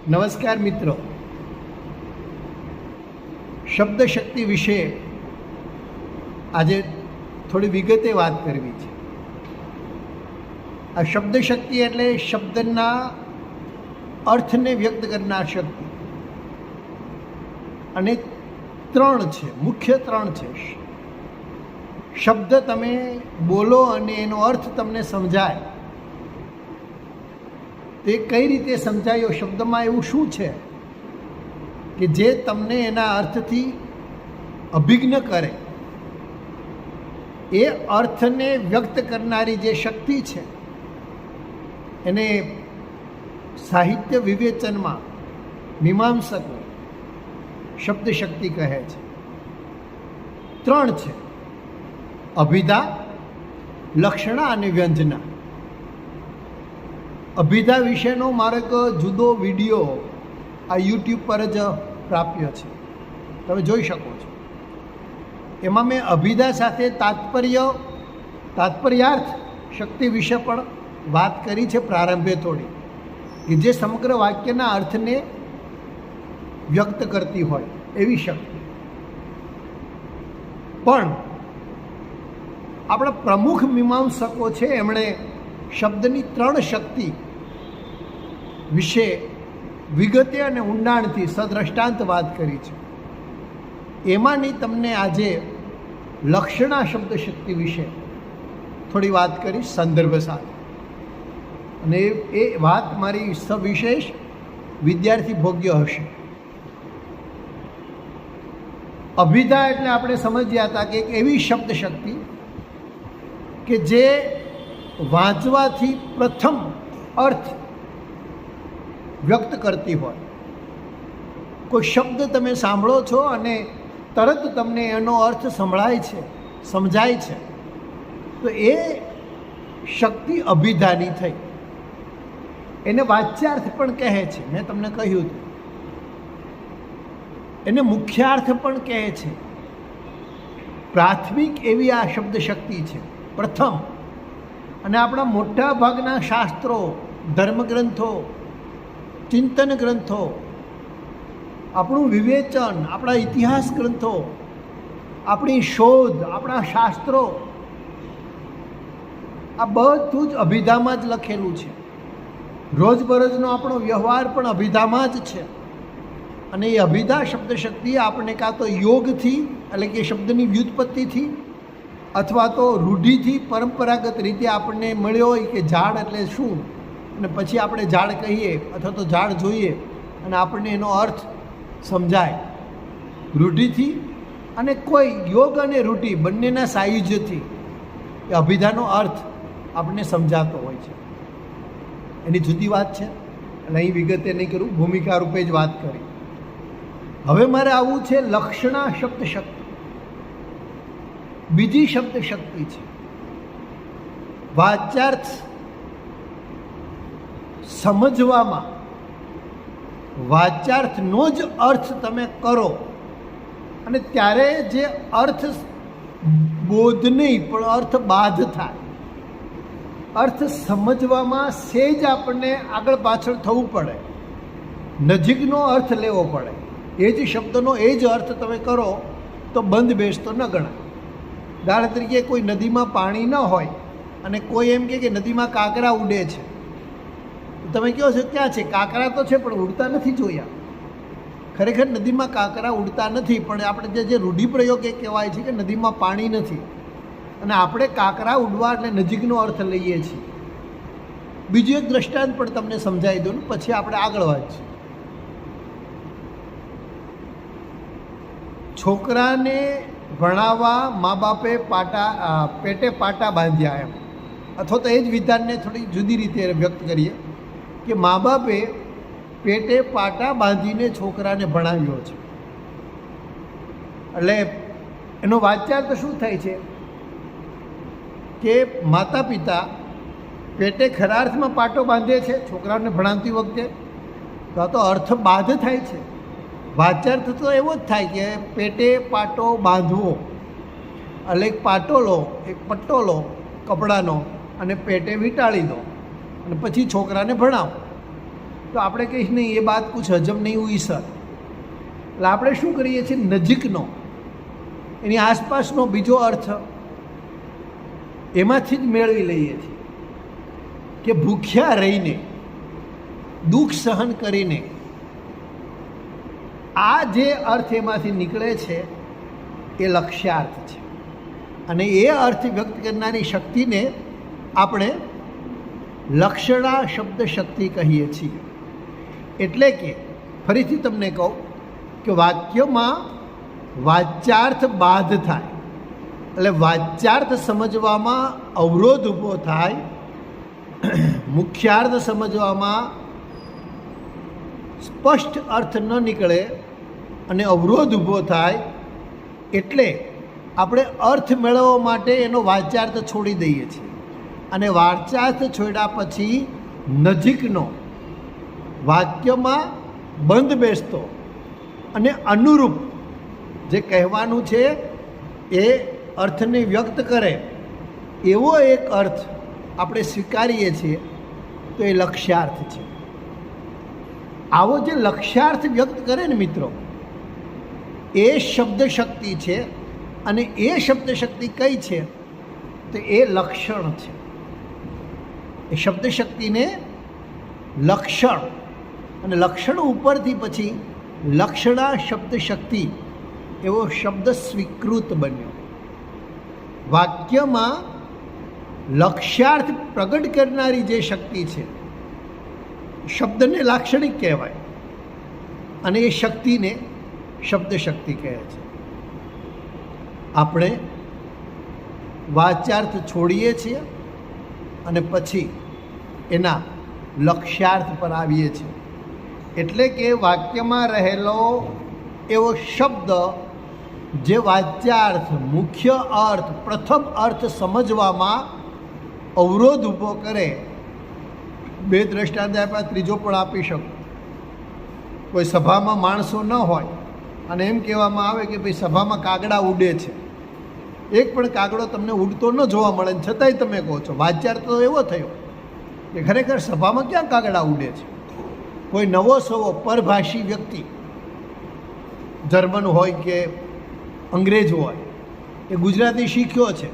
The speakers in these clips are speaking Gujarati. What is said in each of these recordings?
નમસ્કાર મિત્રો, શબ્દ શક્તિ વિશે આજે થોડી વિગતે વાત કરવી છે. આ શબ્દ શક્તિ એટલે શબ્દના અર્થને વ્યક્ત કરનાર શક્તિ, અને ત્રણ છે, મુખ્ય ત્રણ છે. શબ્દ તમે બોલો અને એનો અર્થ તમને સમજાય. તે કઈ રીતે સમજાયો? શબ્દમાં એવું શું છે કે જે તમને એના અર્થથી અભિજ્ઞ કરે? એ અર્થને વ્યક્ત કરનારી જે શક્તિ છે એને સાહિત્ય વિવેચનમાં મીમાંસકો શબ્દ શક્તિ કહે છે. ત્રણ છે: અભિધા, લક્ષણા અને વ્યંજના. અભિધા વિશેનો મારો એક જુદો વિડીયો આ યુટ્યુબ પર જ પ્રાપ્ય છે, તમે જોઈ શકો છો. એમાં મેં અભિધા સાથે તાત્પર્યાર્થ શક્તિ વિશે પણ વાત કરી છે પ્રારંભે થોડી, કે જે સમગ્ર વાક્યના અર્થને વ્યક્ત કરતી હોય એવી શક્તિ. પણ આપણા પ્રમુખ મીમાંસકો છે, એમણે શબ્દની ત્રણ શક્તિ વિશે વિગતે અને ઊંડાણથી સદ્રષ્ટાંત વાત કરી છે. એમાંની તમને આજે લક્ષણા શબ્દ શક્તિ વિશે થોડી વાત કરીશ સંદર્ભ સાથે. અને એ વાત મારી સવિશેષ વિદ્યાર્થી ભોગ્ય હશે. અભિધા એટલે આપણે સમજ્યા હતા કે એક એવી શબ્દ શક્તિ કે જે વાંચવાથી પ્રથમ અર્થ વ્યક્ત કરતી હોય. કોઈ શબ્દ તમે સાંભળો છો અને તરત તમને એનો અર્થ સમજાય છે, તો એ શક્તિ અભિધાની થઈ. એને વાચ્યાર્થ પણ કહે છે, મેં તમને કહ્યું હતું. એને મુખ્યાર્થ પણ કહે છે. પ્રાથમિક એવી આ શબ્દ શક્તિ છે, પ્રથમ. અને આપણા મોટા ભાગના શાસ્ત્રો, ધર્મગ્રંથો, ચિંતન ગ્રંથો, આપણું વિવેચન, આપણા ઇતિહાસ ગ્રંથો, આપણી શોધ, આપણા શાસ્ત્રો, આ બધું જ અભિધામાં જ લખેલું છે. રોજબરોજનો આપણો વ્યવહાર પણ અભિધામાં જ છે. અને એ અભિધા શબ્દ શક્તિ આપણે કાં તો યોગથી, એટલે કે શબ્દની વ્યુત્પત્તિથી, અથવા તો રૂઢિથી, પરંપરાગત રીતે આપણને મળ્યો હોય કે ઝાડ એટલે શું, અને પછી આપણે ઝાડ કહીએ અથવા તો ઝાડ જોઈએ અને આપણને એનો અર્થ સમજાય. રૂઢિથી અને કોઈ યોગ અને રૂઢિ બંનેના સાયુજ્યથી એ અભિધાનો અર્થ આપણને સમજાતો હોય છે. એની જુદી વાત છે, અને અહીં વિગતે નહીં કરું, ભૂમિકા રૂપે જ વાત કરી. હવે મારે આવવું છે લક્ષણા શબ્દ શક્તિ. બીજી શબ્દ શક્તિ છે. વાચ્યાર્થ સમજવામાં, વાચ્યાર્થનો જ અર્થ તમે કરો અને ત્યારે જે અર્થ બોધ નહીં પણ અર્થ બાધ થાય. અર્થ સમજવામાં સેજ આપણને આગળ પાછળ થવું પડે, નજીકનો અર્થ લેવો પડે. એ જ શબ્દનો એ જ અર્થ તમે કરો તો બંધ બેસતો ન ગણાય. દાખલા તરીકે કોઈ નદીમાં પાણી ન હોય અને કોઈ એમ કે નદીમાં કાંકરા ઉડે છે, તમે કહો છો ક્યાં છે? કાંકરા તો છે પણ ઉડતા નથી જોયા. ખરેખર નદીમાં કાંકરા ઉડતા નથી, પણ આપણે જે રૂઢિપ્રયોગ એ કહેવાય છે કે નદીમાં પાણી નથી, અને આપણે કાંકરા ઉડવા એટલે નજીકનો અર્થ લઈએ છીએ. બીજું એક દ્રષ્ટાંત પણ તમને સમજાવી દઉં, પછી આપણે આગળ વધીશું. છોકરાને ભણાવવા મા બાપે પેટે પાટા બાંધ્યા, એમ. અથવા તો એ જ વિધાનને થોડી જુદી રીતે વ્યક્ત કરીએ કે મા બાપે પેટે પાટા બાંધીને છોકરાને ભણાવ્યો છે. એટલે એનો વાચ્યાર્થ શું થાય છે કે માતા પિતા પેટે ખરા અર્થમાં પાટો બાંધે છે છોકરાને ભણાવતી વખતે, તો આ તો અર્થ બાધ થાય છે. વાચ્યાર્થ તો એવો જ થાય કે પેટે પાટો બાંધવો, એટલે એક પાટો લો, એક પટ્ટો લો કપડાનો અને પેટે વીંટાળી દો અને પછી છોકરાને ભણાવો. તો આપણે કહીશ નહીં એ બાત કુછ હજમ નહીં હુઈ સર. એટલે આપણે શું કરીએ છીએ, નજીકનો એની આસપાસનો બીજો અર્થ એમાંથી જ મેળવી લઈએ છીએ કે ભૂખ્યા રહીને, દુઃખ સહન કરીને આ જે અર્થ એમાંથી નીકળે છે એ લક્ષ્યાર્થ છે. અને એ અર્થ વ્યક્ત કરનારી શક્તિને આપણે લક્ષણા શબ્દ શક્તિ કહીએ છીએ. એટલે કે ફરીથી તમને કહું કે વાક્યમાં વાચ્યાર્થ બાધ થાય, એટલે વાચ્યાર્થ સમજવામાં અવરોધ ઊભો થાય, મુખ્યાર્થ સમજવામાં સ્પષ્ટ અર્થ ન નીકળે અને અવરોધ ઊભો થાય, એટલે આપણે અર્થ મેળવવા માટે એનો વાચ્યાર્થ છોડી દઈએ છીએ. અને વાચ્યાર્થ છોડ્યા પછી નજીકનો વાક્યમાં બંધ બેસતો અને અનુરૂપ જે કહેવાનું છે એ અર્થને વ્યક્ત કરે એવો એક અર્થ આપણે સ્વીકારીએ છીએ તો એ લક્ષ્યાર્થ છે. આવો જે લક્ષ્યાર્થ વ્યક્ત કરે ને મિત્રો, એ શબ્દ શક્તિ છે. અને એ શબ્દ શક્તિ કઈ છે તો એ લક્ષણ છે. એ શબ્દ શક્તિને લક્ષણ, અને લક્ષણ ઉપરથી પછી લક્ષણા શબ્દ શક્તિ એવો શબ્દ સ્વીકૃત બન્યો. વાક્યમાં લક્ષ્યાર્થ પ્રગટ કરનારી જે શક્તિ છે શબ્દને લાક્ષણિક કહેવાય અને એ શક્તિને શબ્દ શક્તિ કહે છે. આપણે વાચ્યાર્થ છોડીએ છીએ અને પછી એના લક્ષ્યાર્થ પર આવીએ છીએ. એટલે કે વાક્યમાં રહેલો એવો શબ્દ જે વાચ્યાર્થ, મુખ્ય અર્થ, પ્રથમ અર્થ સમજવામાં અવરોધ ઊભો કરે. બે દ્રષ્ટાંત આપ્યા, ત્રીજો પણ આપી શકું. કોઈ સભામાં માણસો ન હોય અને એમ કહેવામાં આવે કે ભાઈ સભામાં કાગડા ઉડે છે. એક પણ કાગડો તમને ઉડતો ન જોવા મળે, છતાંય તમે કહો છો. વાચ્યાર્થ તો એવો થયો કે ખરેખર સભામાં ક્યાં કાગડા ઉડે છે. કોઈ નવો સવો પરભાષી વ્યક્તિ, જર્મન હોય કે અંગ્રેજ હોય, એ ગુજરાતી શીખ્યો છે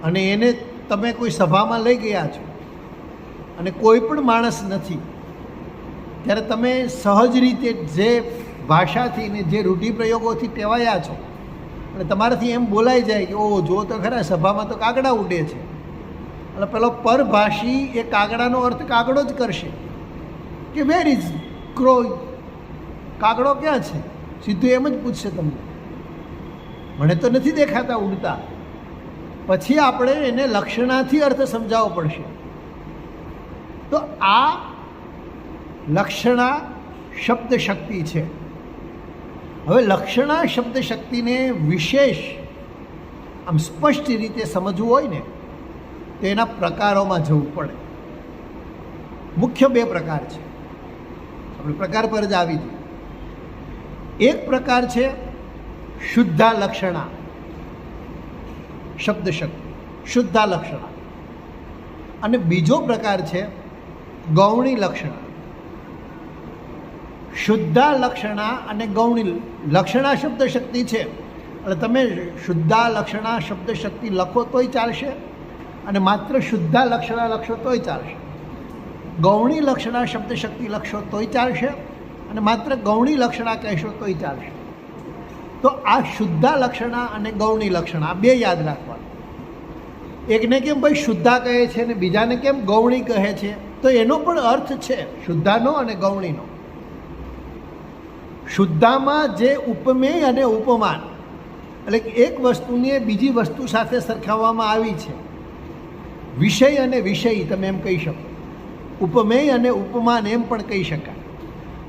અને એને તમે કોઈ સભામાં લઈ ગયા છો અને કોઈ પણ માણસ નથી, ત્યારે તમે સહજ રીતે જે ભાષાથી ને જે રૂઢિપ્રયોગોથી ટેવાયા છો અને તમારાથી એમ બોલાઈ જાય કે ઓહ જો તો ખરા સભામાં તો કાગડા ઉડે છે. એટલે પેલો પરભાષી એ કાગડાનો અર્થ કાગડો જ કરશે કે વેર ઇઝ ક્રો, કાગડો ક્યાં છે, સીધું એમ જ પૂછશે તમને. મને તો નથી દેખાતા ઉડતા. પછી આપણે એને લક્ષણાથી અર્થ સમજાવવો પડશે. તો આ લક્ષણા શબ્દ શક્તિ છે. હવે લક્ષણા શબ્દ શક્તિને વિશેષ આમ સ્પષ્ટ રીતે સમજવું હોય ને તો એના પ્રકારોમાં જવું પડે. મુખ્ય બે પ્રકાર છે. આપણે પ્રકાર પર જ આવી જઈએ. એક પ્રકાર છે શુદ્ધા લક્ષણા શબ્દ શક્તિ, શુદ્ધા લક્ષણા. અને બીજો પ્રકાર છે ગૌણી લક્ષણા. શુદ્ધા લક્ષણા અને ગૌણી લક્ષણા શબ્દ શક્તિ છે એટલે તમે શુદ્ધા લક્ષણા શબ્દ શક્તિ લખો તોય ચાલશે અને માત્ર શુદ્ધા લક્ષણા લખશો તોય ચાલશે. ગૌણી લક્ષણા શબ્દ શક્તિ લખશો તોય ચાલશે અને માત્ર ગૌણી લક્ષણા કહેશો તોય ચાલશે. તો આ શુદ્ધા લક્ષણા અને ગૌણી લક્ષણા બે યાદ રાખવાનું. એકને કેમ ભાઈ શુદ્ધા કહે છે અને બીજાને કેમ ગૌણી કહે છે, તો એનો પણ અર્થ છે શુદ્ધાનો અને ગૌણીનો. શુદ્ધામાં જે ઉપમેય અને ઉપમાન, એટલે કે એક વસ્તુને બીજી વસ્તુ સાથે સરખાવવામાં આવી છે. વિષય અને વિષય તમે એમ કહી શકો, ઉપમેય અને ઉપમાન એમ પણ કહી શકાય.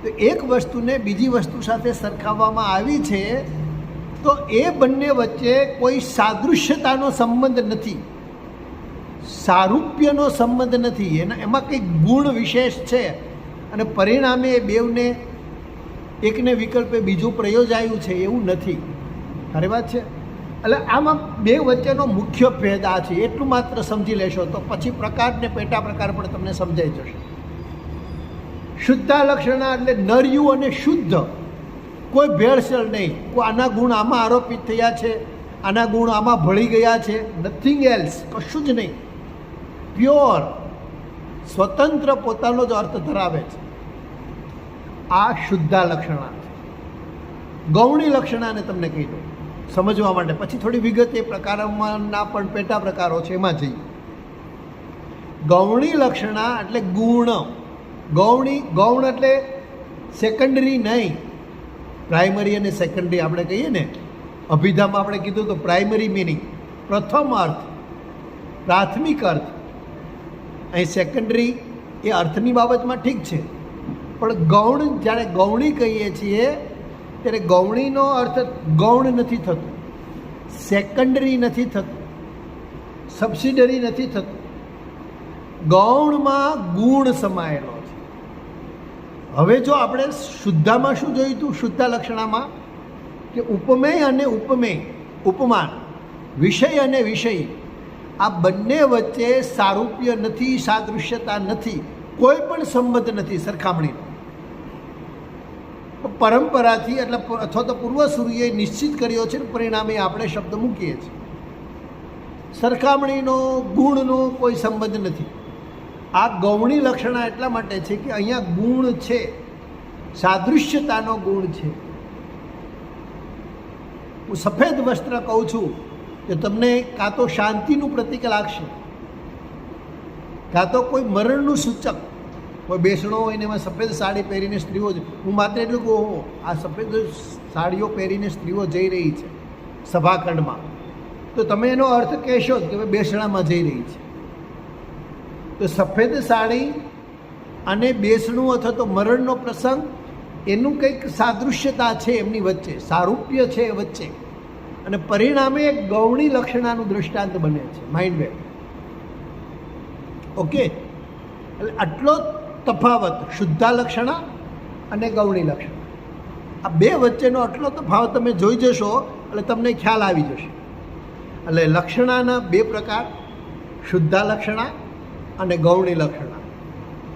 તો એક વસ્તુને બીજી વસ્તુ સાથે સરખાવવામાં આવી છે તો એ બંને વચ્ચે કોઈ સાદૃશ્યતાનો સંબંધ નથી, સારૂપ્યનો સંબંધ નથી. એમાં કંઈક ગુણ વિશેષ છે અને પરિણામે એ બેવને એકને વિકલ્પે બીજું પ્રયોજાયું છે એવું નથી. ખરી વાત છે. એટલે આમાં બે વચ્ચેનો મુખ્ય ભેદ આ છે. એટલું માત્ર સમજી લેશો તો પછી પ્રકાર ને પેટા પ્રકાર પણ તમને સમજાઈ જશે. શુદ્ધાલક્ષણા એટલે નર્યું અને શુદ્ધ, કોઈ ભેળસેળ નહીં. કોઈ આના ગુણ આમાં આરોપિત થયા છે, આના ગુણ આમાં ભળી ગયા છે, નથિંગ એલ્સ, કશું જ નહીં. પ્યોર, સ્વતંત્ર પોતાનો જ અર્થ ધરાવે છે. આ શુદ્ધાલક્ષણા છે. ગૌણી લક્ષણાને તમને કહી દઉં સમજવા માટે, પછી થોડી વિગત એ પ્રકારોમાંના પણ પેટા પ્રકારો છે એમાં જઈએ. ગૌણી લક્ષણા એટલે ગુણ. ગૌણ એટલે સેકન્ડરી નહીં, પ્રાઇમરી અને સેકન્ડરી આપણે કહીએ ને, અભિધામાં આપણે કીધું તો પ્રાઇમરી મિનિંગ, પ્રથમ અર્થ, પ્રાથમિક અર્થ. અહીં સેકન્ડરી એ અર્થની બાબતમાં ઠીક છે, પણ ગૌણ, જ્યારે ગૌણી કહીએ છીએ ત્યારે ગૌણીનો અર્થ ગૌણ નથી થતું, સેકન્ડરી નથી થતું, સબસિડરી નથી થતું. ગૌણમાં ગુણ સમાયેલો છે. હવે જો આપણે શુદ્ધામાં શું જોયું હતું, શુદ્ધાલક્ષણામાં કે ઉપમેય અને ઉપમેય, ઉપમાન, વિષય અને વિષય, આ બંને વચ્ચે સારૂપ્ય નથી, સાદૃશ્યતા નથી, કોઈ પણ સંબંધ નથી સરખામણીનો. પરંપરાથી એટલે અથવા તો પૂર્વસૂરીએ નિશ્ચિત કર્યો છે, પરિણામે આપણે શબ્દ મૂકીએ છીએ. સરખામણીનો, ગુણનો કોઈ સંબંધ નથી. આ ગૌણી લક્ષણા એટલા માટે છે કે અહીંયા ગુણ છે, સાદૃશ્યતાનો ગુણ છે. હું સફેદ વસ્ત્ર કહું છું કે તમને કાં તો શાંતિનું પ્રતીક લાગશે, કાં તો કોઈ મરણનું સૂચક. કોઈ બેસણો હોય ને એમાં સફેદ સાડી પહેરીને સ્ત્રીઓ, હું માત્ર એટલું કહું, આ સફેદ સાડીઓ પહેરીને સ્ત્રીઓ જઈ રહી છે સભાખંડમાં, તો તમે એનો અર્થ કહેશો કે ભાઈ બેસણામાં જઈ રહી છે. તો સફેદ સાડી અને બેસણું અથવા તો મરણનો પ્રસંગ, એનું કંઈક સાદૃશ્યતા છે એમની વચ્ચે, સારૂપ્ય છે એ વચ્ચે, અને પરિણામે એક ગૌણી લક્ષણાનું દૃષ્ટાંત બને છે. Mind wave. ઓકે, એટલે આટલો તફાવત શુદ્ધાલક્ષણા અને ગૌણી લક્ષણા, આ બે વચ્ચેનો આટલો તફાવત તમે જોઈ જશો એટલે તમને ખ્યાલ આવી જશે. એટલે લક્ષણાના બે પ્રકાર, શુદ્ધાલક્ષણા અને ગૌણી લક્ષણા.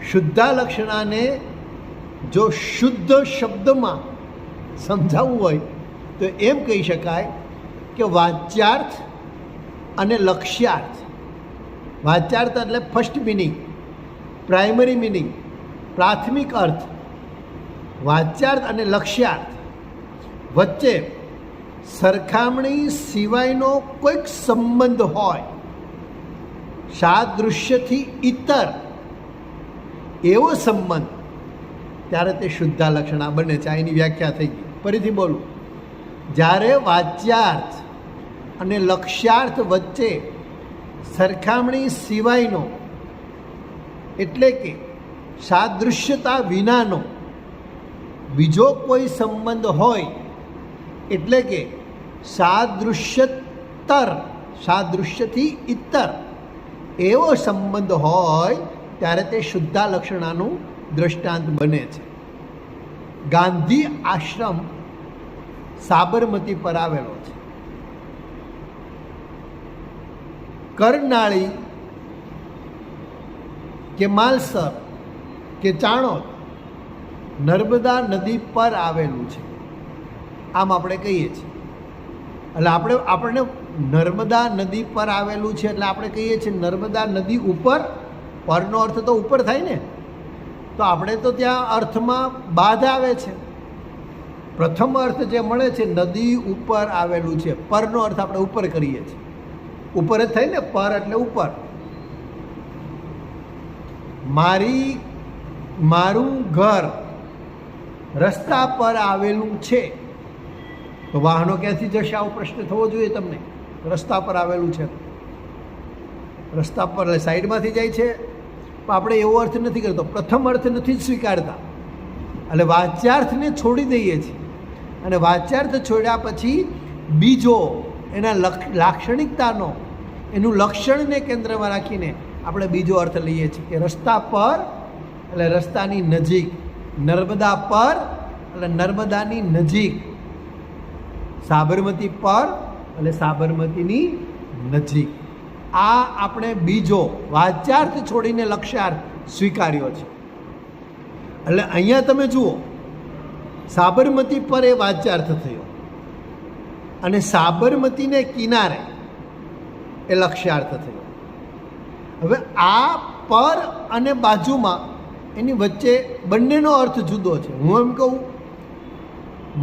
શુદ્ધાલક્ષણાને જો શુદ્ધ શબ્દમાં સમજાવવું હોય તો એમ કહી શકાય કે વાચ્યાર્થ અને લક્ષ્યાર્થ. વાચ્યાર્થ એટલે ફર્સ્ટ મિનિંગ, પ્રાઇમરી મિનિંગ, પ્રાથમિક અર્થ. વાચ્યાર્થ અને લક્ષ્યાર્થ વચ્ચે સરખામણી સિવાયનો કોઈક સંબંધ હોય, સાદૃશ્યથી ઇતર એવો સંબંધ, ત્યારે તે શુદ્ધાલક્ષણા બને છે. એની વ્યાખ્યા થઈ ગઈ. ફરીથી બોલું, જ્યારે વાચ્યાર્થ અને લક્ષ્યાર્થ વચ્ચે સરખામણી સિવાયનો એટલે કે સાદૃશ્યતા વિનાનો બીજો કોઈ સંબંધ હોય, એટલે કે સાદૃશ્યતર, સાદૃશ્યથી ઇતર એવો સંબંધ હોય, ત્યારે તે શુદ્ધાલક્ષણાનું દૃષ્ટાંત બને છે. ગાંધી આશ્રમ સાબરમતી પર આવેલો છે. કરનાળી કે માલસર કે ચાણોદ નર્મદા નદી પર આવેલું છે, આમ આપણે કહીએ છીએ. એટલે આપણને નર્મદા નદી પર આવેલું છે એટલે આપણે કહીએ છીએ નર્મદા નદી ઉપર. પરનો અર્થ તો ઉપર થાય ને, તો આપણે તો ત્યાં અર્થમાં બાદ આવે છે. પ્રથમ અર્થ જે મળે છે નદી ઉપર આવેલું છે, પરનો અર્થ આપણે ઉપર કરીએ છીએ. ઉપર જ થાય ને, પર એટલે ઉપર. મારું ઘર રસ્તા પર આવેલું છે, તો વાહનો ક્યાંથી જશે આવો પ્રશ્ન થવો જોઈએ તમને. રસ્તા પર આવેલું છે, રસ્તા પર એટલે સાઈડમાંથી જાય છે, પણ આપણે એવો અર્થ નથી કરતો, પ્રથમ અર્થ નથી જ સ્વીકારતા. એટલે વાચ્યાર્થને છોડી દઈએ છીએ, અને વાચ્યાર્થ છોડ્યા પછી બીજો એના લાક્ષણિકતાનો, એનું લક્ષણને કેન્દ્રમાં રાખીને આપણે બીજો અર્થ લઈએ છીએ કે રસ્તા પર એટલે રસ્તાની નજીક, નર્મદા પર એટલે નર્મદાની નજીક, સાબરમતી પર એટલે સાબરમતીની નજીક. આ આપણે બીજો વાચ્યાર્થ છોડીને લક્ષ્યાર્થ સ્વીકાર્યો છે. એટલે અહીંયા તમે જુઓ, સાબરમતી પર એ વાચ્યાર્થ થયો અને સાબરમતીને કિનારે એ લક્ષ્યાર્થ થયો. હવે આ પર અને બાજુમાં એની વચ્ચે બંનેનો અર્થ જુદો છે. હું એમ કહું,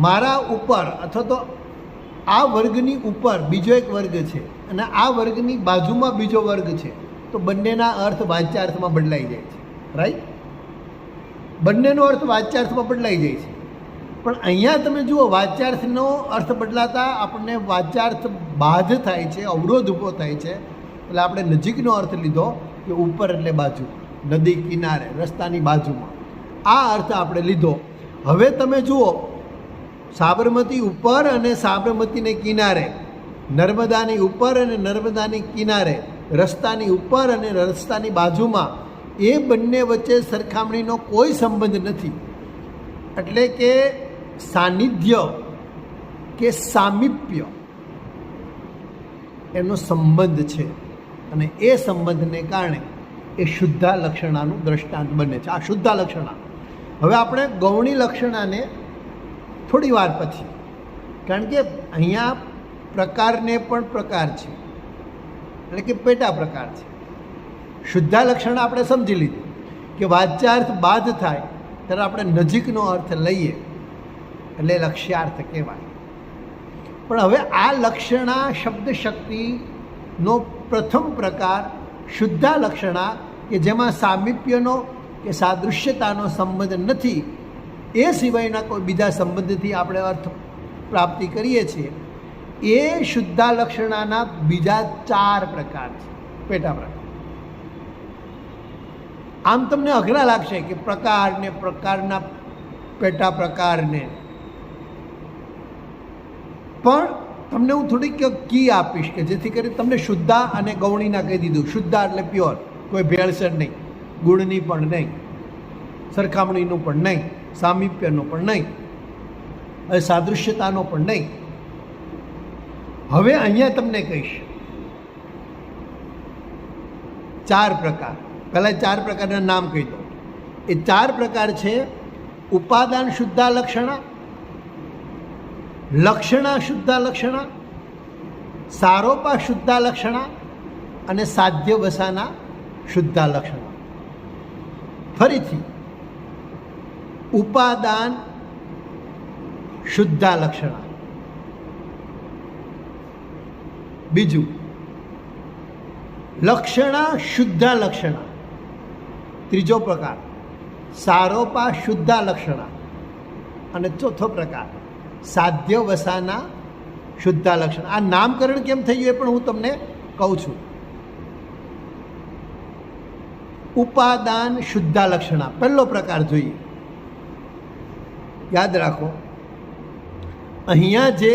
મારા ઉપર અથવા તો આ વર્ગની ઉપર બીજો એક વર્ગ છે અને આ વર્ગની બાજુમાં બીજો વર્ગ છે, તો બંનેના અર્થ વાચ્યાર્થમાં બદલાઈ જાય છે. રાઈટ? બંનેનો અર્થ વાચ્યાર્થમાં બદલાઈ જાય છે. પણ અહીંયા તમે જુઓ, વાચ્યાર્થનો અર્થ બદલાતા આપણને વાચ્યાર્થ બાધ થાય છે, અવરોધ ઊભો થાય છે. એટલે આપણે નજીકનો અર્થ લીધો કે ઉપર એટલે બાજુ, નદી કિનારે, રસ્તાની બાજુમાં. આ અર્થ આપણે લીધો. હવે તમે જુઓ, સાબરમતી ઉપર અને સાબરમતીને કિનારે, નર્મદાની ઉપર અને નર્મદાની કિનારે, રસ્તાની ઉપર અને રસ્તાની બાજુમાં, એ બંને વચ્ચે સરખામણીનો કોઈ સંબંધ નથી. એટલે કે સાનિધ્ય કે સામીપ્ય એનો સંબંધ છે અને એ સંબંધને કારણે એ શુદ્ધા લક્ષણાનું દ્રષ્ટાંત બને છે. આ શુદ્ધા લક્ષણા. હવે આપણે ગૌણી લક્ષણાને થોડી વાર પછી, કારણ કે અહીંયા પ્રકારને પણ પ્રકાર છે, એટલે કે પેટા પ્રકાર છે. શુદ્ધા લક્ષણ આપણે સમજી લીધું કે વાચ્યાર્થ બાદ થાય ત્યારે આપણે નજીકનો અર્થ લઈએ એટલે લક્ષ્યાર્થ કહેવાય. પણ હવે આ લક્ષણા શબ્દ શક્તિનો પ્રથમ પ્રકાર શુદ્ધા લક્ષણા, કે જેમાં સામીપ્યનો કે સાદૃશ્યતાનો સંબંધ નથી, એ સિવાયના કોઈ બીજા સંબંધથી આપણે અર્થ પ્રાપ્તિ કરીએ છીએ, એ શુદ્ધા લક્ષણાના બીજા 4 પ્રકાર છે, પેટા પ્રકાર. આમ તમને અઘરા લાગશે કે પ્રકારને, પ્રકારના પેટા પ્રકારને, પણ તમને હું થોડીક કી આપીશ કે જેથી કરી તમને શુદ્ધા અને ગૌણીના કહી દીધું. શુદ્ધા એટલે પ્યોર, કોઈ ભેળસેળ નહીં, ગુણની પણ નહીં, સરખામણીનું પણ નહીં, સામીપ્યનો પણ નહીં, અને સાદૃશ્યતાનો પણ નહીં. હવે અહીંયા તમને કહીશ 4 પ્રકાર. પહેલાં 4 પ્રકારના નામ કહી દો. એ 4 પ્રકાર છે: ઉપાદાન શુદ્ધા લક્ષણા, લક્ષણા શુદ્ધા લક્ષણા, સારોપા શુદ્ધા લક્ષણા અને સાધ્ય વસાના શુદ્ધા લક્ષણા. ફરીથી, ઉપાદાન શુદ્ધા લક્ષણા, બીજું લક્ષણા શુદ્ધા લક્ષણા, ત્રીજો પ્રકાર સારોપા શુદ્ધા લક્ષણા, અને ચોથો પ્રકાર સાધ્ય વસાના શુદ્ધા લક્ષણા. આ નામકરણ કેમ થયું એ પણ હું તમને કહું છું. ઉપાદાન શુદ્ધા લક્ષણા પહેલો પ્રકાર જોઈએ. યાદ રાખો, અહીંયા જે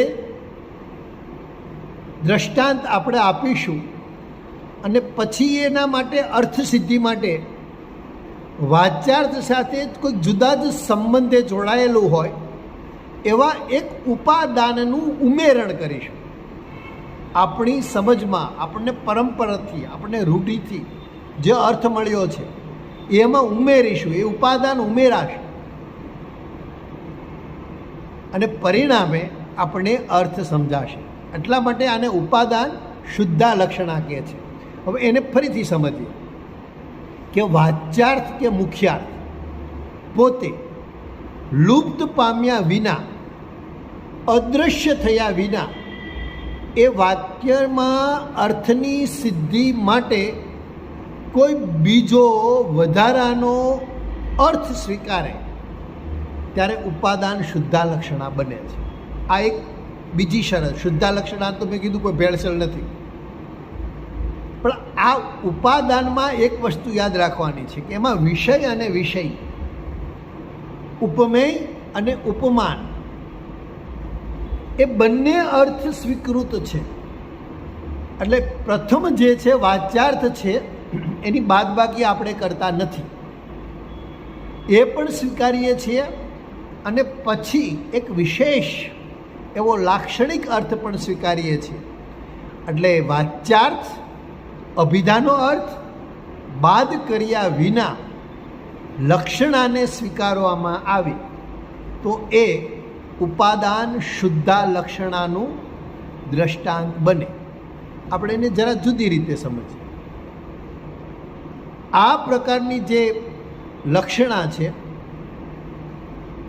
દ્રષ્ટાંત આપણે આપીશું અને પછી એના માટે અર્થ સિદ્ધિ માટે વાચ્યાર્થ સાથે કોઈ જુદા જ સંબંધે જોડાયેલું હોય એવા એક ઉપાદાનનું ઉમેરણ કરીશું. આપણી સમજમાં, આપણને પરંપરાથી, આપણને રૂઢિથી જે અર્થ મળ્યો છે એમાં ઉમેરીશું. એ ઉપાદાન ઉમેરાશે અને પરિણામે આપણે અર્થ સમજાશે. એટલા માટે આને ઉપાદાન શુદ્ધા લક્ષણા કહે છે. હવે એને ફરીથી સમજીએ કે વાચ્યાર્થ કે મુખ્યાર્થ પોતે લુપ્ત પામ્યા વિના, અદૃશ્ય થયા વિના એ વાક્યમાં અર્થની સિદ્ધિ માટે કોઈ બીજો વધારાનો અર્થ સ્વીકારે ત્યારે ઉપાદાન શુદ્ધા લક્ષણા બને છે. આ એક બીજી શરત. શુદ્ધા લક્ષણા તો મેં કીધું કોઈ ભેળસેળ નથી. પણ આ ઉપાદાનમાં એક વસ્તુ યાદ રાખવાની છે કે એમાં વિષય અને વિષય, ઉપમેય અને ઉપમાન, એ બંને અર્થ સ્વીકૃત છે. એટલે પ્રથમ જે છે વાચ્યાર્થ છે એની બાદબાકી આપણે કરતા નથી, એ પણ સ્વીકારીએ છીએ. અને પછી એક વિશેષ એવો લાક્ષણિક અર્થ પણ સ્વીકારીએ છીએ. એટલે વાચ્યાર્થ, અભિધાનો અર્થ બાદ કર્યા વિના લક્ષણાને સ્વીકારવામાં આવે તો એ ઉપાદાન શુદ્ધા લક્ષણાનું દ્રષ્ટાંત બને. આપણે એને જરા જુદી રીતે સમજીએ. આ પ્રકારની જે લક્ષણા છે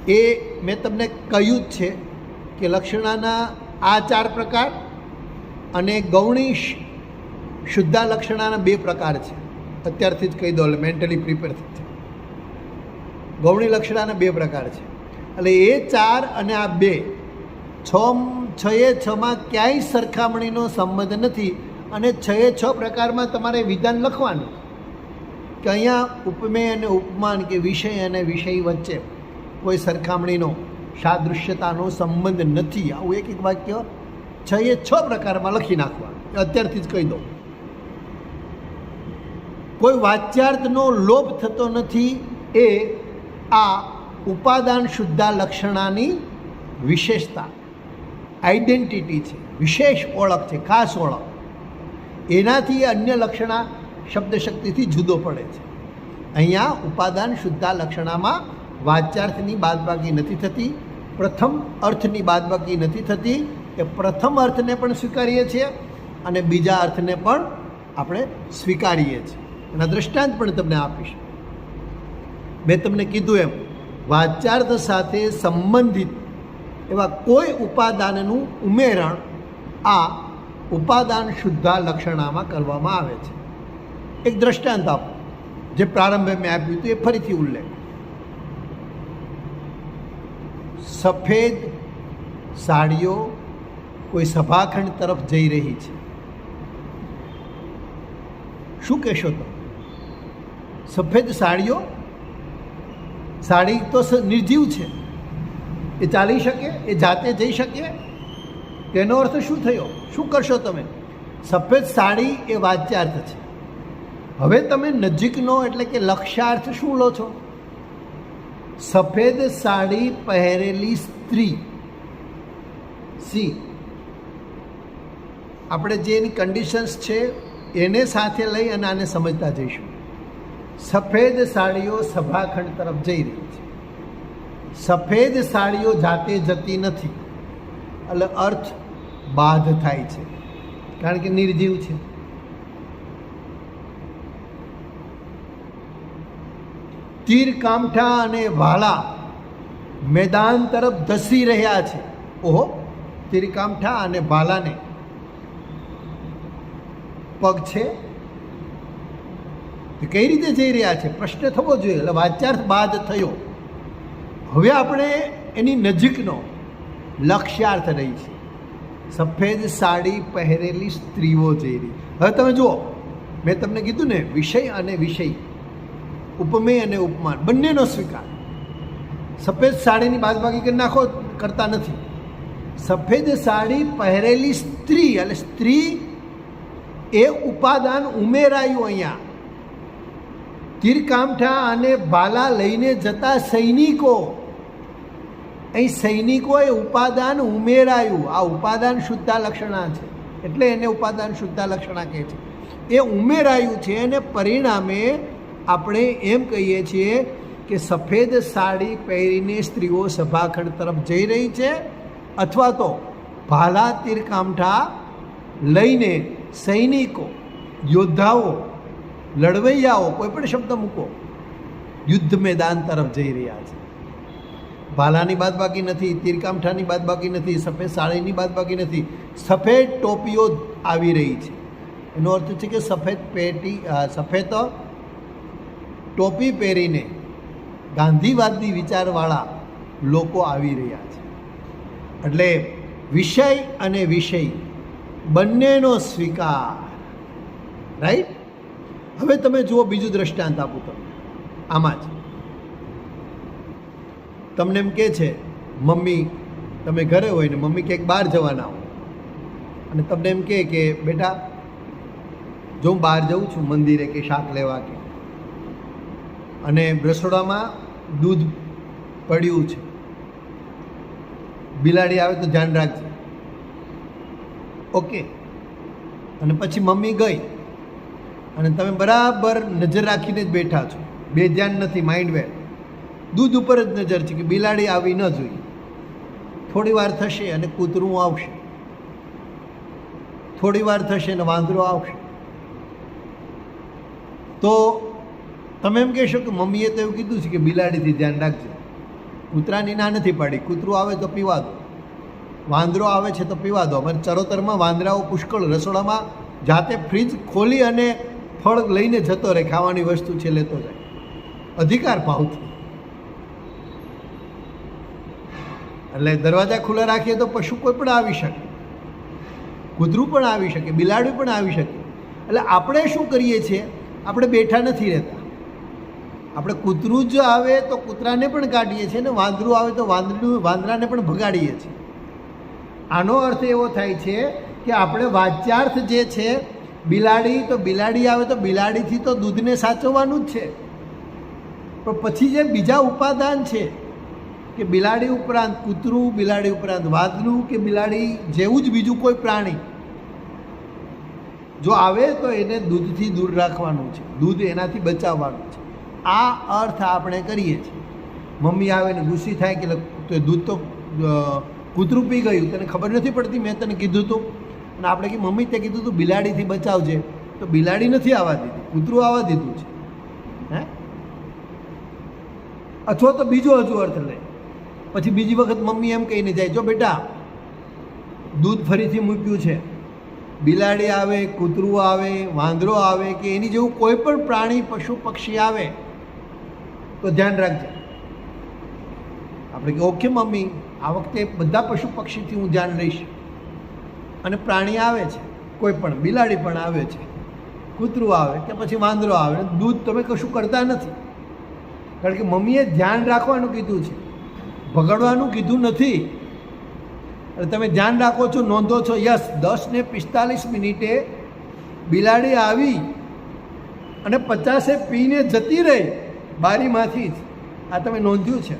એ મેં તમને કહ્યું જ છે કે લક્ષણાના આ 4 પ્રકાર અને ગૌણી શુદ્ધા લક્ષણાના 2 પ્રકાર છે. અત્યારથી જ કહી દો, એટલે મેન્ટલી પ્રિપેર થઈ છે. ગૌણી લક્ષણાના 2 પ્રકાર છે. એટલે એ 4 અને આ 2 6 ક્યાંય સરખામણીનો સંબંધ નથી. અને 6 પ્રકારમાં તમારે વિધાન લખવાનું કે અહીંયા ઉપમેય અને ઉપમાન કે વિષય અને વિષય વચ્ચે કોઈ સરખામણીનો સાદૃશ્યતાનો સંબંધ નથી. આવું એક વાક્ય 6 પ્રકારમાં લખી નાખવાનું. અત્યારથી જ કહી દો. કોઈ વાચ્યાર્થનો લોપ થતો નથી. એ આ ઉપાદાન શુદ્ધા લક્ષણાની વિશેષતા, આઈડેન્ટિટી છે, વિશેષ ઓળખ છે, ખાસ ઓળખ. એનાથી અન્ય લક્ષણા શબ્દશક્તિથી જુદો પડે છે. અહીંયા ઉપાદાન શુદ્ધા લક્ષણામાં વાચ્યાર્થની બાદબાકી નથી થતી, પ્રથમ અર્થની બાદબાકી નથી થતી. એ પ્રથમ અર્થને પણ સ્વીકારીએ છીએ અને બીજા અર્થને પણ આપણે સ્વીકારીએ છીએ. એના દૃષ્ટાંત પણ તમને આપીશ. મેં તમને કીધું એમ વાચ્યાર્થ સાથે સંબંધિત એવા કોઈ ઉપાદાનનું ઉમેરણ આ ઉપાદાન શુદ્ધા લક્ષણામાં કરવામાં આવે છે. એક દૃષ્ટાંત આપો, જે પ્રારંભે મેં આપ્યું હતું એ ફરીથી ઉલ્લેખ. સફેદ સાડીઓ કોઈ સભાખંડ તરફ જઈ રહી છે. શું કહેશો તમે? સફેદ સાડીઓ, સાડી તો નિર્જીવ છે, એ ચાલી શકે, એ જાતે જઈ શકે. તેનો અર્થ શું થયો? શું કરશો તમે? સફેદ સાડી એ વાચ્યાર્થ છે. હવે તમે નજીકનો એટલે કે લક્ષ્યાર્થ શું લો છો? સફેદ સાડી પહેરેલી સ્ત્રી. સી, આપણે જે એની કન્ડિશન્સ છે એને સાથે લઈ અને આને સમજતા જઈશું. સફેદ સાડીઓ સભાખંડ તરફ જઈ રહી છે. સફેદ સાડીઓ જાતે જતી નથી, એટલે અર્થ બાધ થાય છે, કારણ કે નિર્જીવ છે. તીર કામઠા અને ભાલા મેદાન તરફ ધસી રહ્યા છે. ઓહો, તીર કામઠા અને ભાલાને પગ છે, એ કઈ રીતે જઈ રહ્યા છે પ્રશ્ન થવો જોઈએ. એટલે વાચ્યાર્થ બાદ થયો. હવે આપણે એની નજીકનો લક્ષ્યાર્થ રહી છે. સફેદ સાડી પહેરેલી સ્ત્રીઓ જઈ રહી. હવે તમે જુઓ, મેં તમને કીધું ને, વિષય અને વિષય, ઉપમેય અને ઉપમાન બંનેનો સ્વીકાર. સફેદ સાડીની બાદબાકી કરી નાખો, કરતા નથી. સફેદ સાડી પહેરેલી સ્ત્રી, એટલે સ્ત્રી એ ઉપાદાન ઉમેરાયું. અહીંયા તીરકામઠા અને ભાલા લઈને જતા સૈનિકો, અહીં સૈનિકોએ ઉપાદાન ઉમેરાયું. આ ઉપાદાન શુદ્ધા લક્ષણા છે, એટલે એને ઉપાદાન શુદ્ધા લક્ષણા કહે છે. એ ઉમેરાયું છે અને પરિણામે આપણે એમ કહીએ છીએ કે સફેદ સાડી પહેરીને સ્ત્રીઓ સભાખંડ તરફ જઈ રહી છે, અથવા તો ભાલા તીરકામઠા લઈને સૈનિકો, યોદ્ધાઓ, લડવૈયાઓ, કોઈ પણ શબ્દ મૂકો, યુદ્ધ મેદાન તરફ જઈ રહ્યા છે. ભાલાની બાદબાકી નથી, તીરકામઠાની બાદબાકી નથી, સફેદ સાડીની બાદબાકી નથી. સફેદ ટોપીઓ આવી રહી છે. એનો અર્થ છે કે સફેદ ટોપી પહેરીને ગાંધીવાદી વિચારવાળા લોકો આવી રહ્યા છે. એટલે વિષય અને વિષય બંનેનો સ્વીકાર. રાઈટ? હવે તમે જુઓ, બીજું દ્રષ્ટાંત આપું તમને. આમાં જ તમને એમ કહે છે મમ્મી, તમે ઘરે હોય ને મમ્મી ક્યાંક બહાર જવાના હો, અને તમને એમ કહે કે બેટા જો હું બહાર જાઉં છું મંદિરે કે શાક લેવા કે, અને રસોડામાં દૂધ પડ્યું છે, બિલાડી આવે તો ધ્યાન રાખજે. ઓકે. અને પછી મમ્મી ગઈ અને તમે બરાબર નજર રાખીને જ બેઠા છો. બે ધ્યાન નથી, માઇન્ડ વેર. દૂધ ઉપર જ નજર છે કે બિલાડી આવી ન જોઈએ. થોડી વાર થશે અને કૂતરું આવશે, થોડી વાર થશે અને વાંદરો આવશે. તો તમે એમ કહેશો કે મમ્મીએ તો એવું કીધું છે કે બિલાડીથી ધ્યાન રાખજો. કૂતરાની ના નથી પાડી. કૂતરું આવે તો પીવા દો, વાંદરો આવે છે તો પીવા દો. અમારે ચરોતરમાં વાંદરાઓ પુષ્કળ. રસોડામાં જાતે ફ્રીજ ખોલી અને ફળ લઈને જતો રહે, ખાવાની વસ્તુ છે લેતો જાય, અધિકાર ભાવથી. એટલે દરવાજા ખુલ્લા રાખીએ તો પશુ કોઈ પણ આવી શકે, કૂતરું પણ આવી શકે, બિલાડી પણ આવી શકે. એટલે આપણે શું કરીએ છીએ, આપણે બેઠા નથી રહેતા. આપણે કૂતરું જ આવે તો કૂતરાને પણ કાઢીએ છીએ, ને વાંદરું આવે તો વાંદરાને પણ ભગાડીએ છીએ. આનો અર્થ એવો થાય છે કે આપણે વાચ્યાર્થ જે છે, બિલાડી તો બિલાડી આવે તો બિલાડીથી તો દૂધને સાચવવાનું જ છે. પણ પછી જે બીજા ઉપાદાન છે કે બિલાડી ઉપરાંત કૂતરું, બિલાડી ઉપરાંત વાંદરું કે બિલાડી જેવું જ બીજું કોઈ પ્રાણી જો આવે તો એને દૂધથી દૂર રાખવાનું છે, દૂધ એનાથી બચાવવાનું છે. આ અર્થ આપણે કરીએ છીએ. મમ્મી આવે ને ગુસ્સી થાય કે દૂધ તો કૂતરું પી ગયું, તને ખબર નથી પડતી, મેં તને કીધું હતું. અને આપણે કે મમ્મી તે કીધું તું બિલાડીથી બચાવજે, તો બિલાડી નથી આવવા દીધી, કૂતરું આવવા દીધું છે. હે? અથવા તો બીજો હજુ અર્થ લે. પછી બીજી વખત મમ્મી એમ કહીને જાય, જો બેટા દૂધ ફરીથી મૂક્યું છે, બિલાડી આવે, કૂતરું આવે, વાંદરો આવે કે એની જેવું કોઈ પણ પ્રાણી, પશુ, પક્ષી આવે તો ધ્યાન રાખજે. આપણે કે ઓકે મમ્મી, આ વખતે બધા પશુ પક્ષીથી હું ધ્યાન લઈશ. અને પ્રાણી આવે છે, કોઈ પણ બિલાડી પણ આવે છે, કૂતરું આવે કે પછી વાંદરો આવે, દૂધ તમે કશું કરતા નથી. કારણ કે મમ્મીએ ધ્યાન રાખવાનું કીધું છે, ભગાડવાનું કીધું નથી. એટલે તમે ધ્યાન રાખો છો, નોંધો છો. યસ, 10:45 બિલાડી આવી અને 50 પીને જતી રહી બારીમાંથી જ. આ તમે નોંધ્યું છે.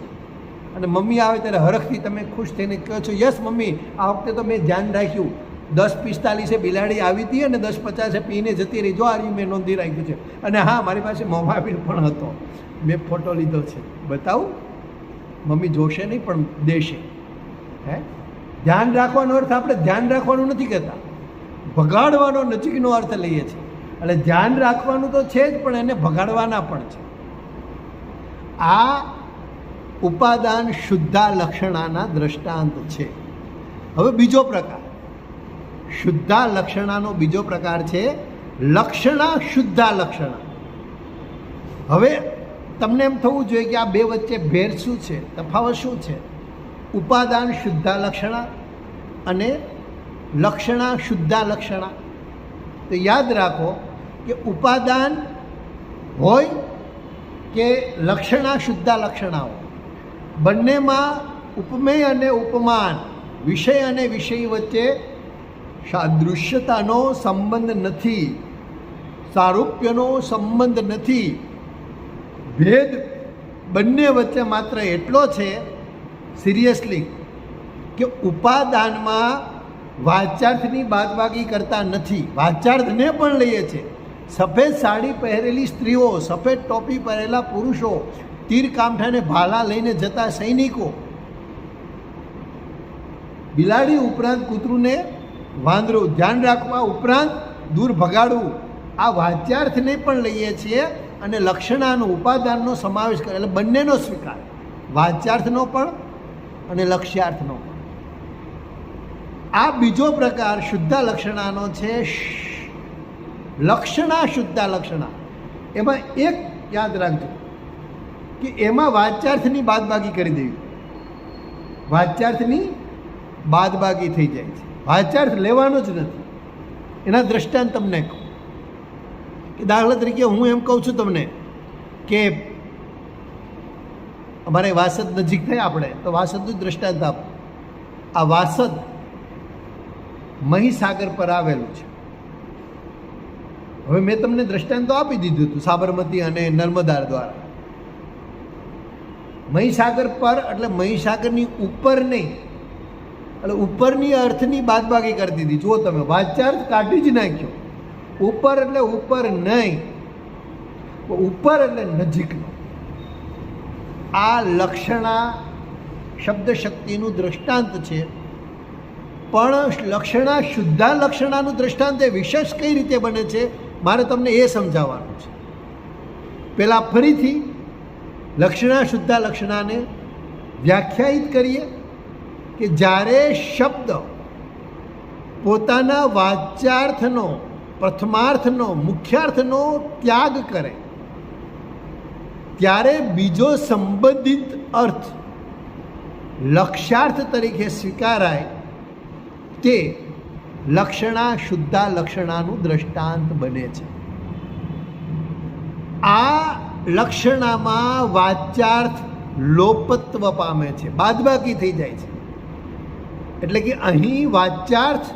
અને મમ્મી આવે ત્યારે હરખથી તમે ખુશ થઈને કહો છો, યસ મમ્મી, આ વખતે તો મેં ધ્યાન રાખ્યું. 10:45 બિલાડી આવી હતી અને 10:50 પીને જતી રહી. જો આ મેં નોંધી રાખ્યું છે. અને હા, મારી પાસે મોબાઈલ પણ હતો, મેં ફોટો લીધો છે, બતાવું? મમ્મી જોશે નહીં પણ દેશે. હે? ધ્યાન રાખવાનો અર્થ આપણે ધ્યાન રાખવાનું નથી કહેતા, ભગાડવાનો નજીકનો અર્થ લઈએ છીએ. એટલે ધ્યાન રાખવાનું તો છે જ, પણ એને ભગાડવાના પણ છે. આ ઉપાદાન શુદ્ધા લક્ષણાના દ્રષ્ટાંત છે. હવે બીજો પ્રકાર, શુદ્ધા લક્ષણાનો બીજો પ્રકાર છે લક્ષણા શુદ્ધા લક્ષણા. હવે તમને એમ થવું જોઈએ કે આ બે વચ્ચે ભેર શું છે, તફાવત શું છે? ઉપાદાન શુદ્ધા લક્ષણા અને લક્ષણા શુદ્ધા લક્ષણા. તો યાદ રાખો કે ઉપાદાન હોય કે લક્ષણા શુદ્ધા લક્ષણા હોય, બંનેમાં ઉપમેય અને ઉપમાન, વિષય અને વિષય વચ્ચે સાદૃશ્યતાનો સંબંધ નથી, સારૂપ્યનો સંબંધ નથી. ભેદ બંને વચ્ચે માત્ર એટલો છે, સિરિયસલી, કે ઉપાદાનમાં વાચ્યાર્થની બાદબાકી કરતા નથી, વાચ્યાર્થને પણ લઈએ છે. સફેદ સાડી પહેરેલી સ્ત્રીઓ, સફેદ ટોપી પહેરેલા પુરુષો, તીર કામઠાને ભાલા લઈને જતા સૈનિકો, બિલાડી ઉપરાંત કૂતરુંને વાંદરું ધ્યાન રાખવા ઉપરાંત દૂર ભગાડવું, આ વાચ્યાર્થને પણ લઈએ છીએ અને લક્ષણાનો ઉપાદાનનો સમાવેશ કરે. એટલે બંનેનો સ્વીકાર, વાચ્યાર્થનો પણ અને લક્ષ્યાર્થનો પણ. આ બીજો પ્રકાર શુદ્ધા લક્ષણાનો છે, લક્ષણા શુદ્ધા લક્ષણા. એમાં એક યાદ રાખજો કે એમાં વાચ્યાર્થની બાદબાકી કરી દેવી, વાચ્યાર્થની બાદબાકી થઈ જાય છે, વાચ્યાર્થ લેવાનો જ નથી. એના દ્રષ્ટાંત તમને કહું કે દાખલા તરીકે હું એમ કહું છું તમને કે અમારે વાસદ નજીક થાય આપણે, તો વાસદનું દ્રષ્ટાંત આપો. આ વાસદ મહીસાગર પર આવેલું છે. હવે મેં તમને દ્રષ્ટાંત તો આપી દીધું હતું સાબરમતી અને નર્મદા દ્વારા. મહીસાગર પર એટલે મહીસાગરની ઉપર નહીં, એટલે ઉપરની અર્થની બાદબાકી કરી દીધી. જુઓ તમે, વાચ્યાર્થ કાઢી જ નાખ્યો. ઉપર એટલે ઉપર નહીં, ઉપર એટલે નજીકનો. આ લક્ષણા શબ્દ શક્તિનું દૃષ્ટાંત છે, પણ લક્ષણા શુદ્ધા લક્ષણાનું દૃષ્ટાંત એ વિશેષ કઈ રીતે બને છે મારે તમને એ સમજાવવાનું છે. પહેલાં ફરીથી લક્ષણા શુદ્ધા લક્ષણાને વ્યાખ્યાયિત કરીએ કે જ્યારે શબ્દ પોતાના વાચ્યાર્થનો, પ્રથમાર્થનો, મુખ્યાર્થનો ત્યાગ કરે ત્યારે બીજો સંબંધિત અર્થ લક્ષ્યાર્થ તરીકે સ્વીકારાય તે લક્ષણા શુદ્ધા લક્ષણાનું દૃષ્ટાંત બને છે. આ લક્ષણામાં વાચ્યાર્થ લોપત્વ પામે છે, બાદબાકી થઈ જાય છે. એટલે કે અહીં વાચ્યાર્થ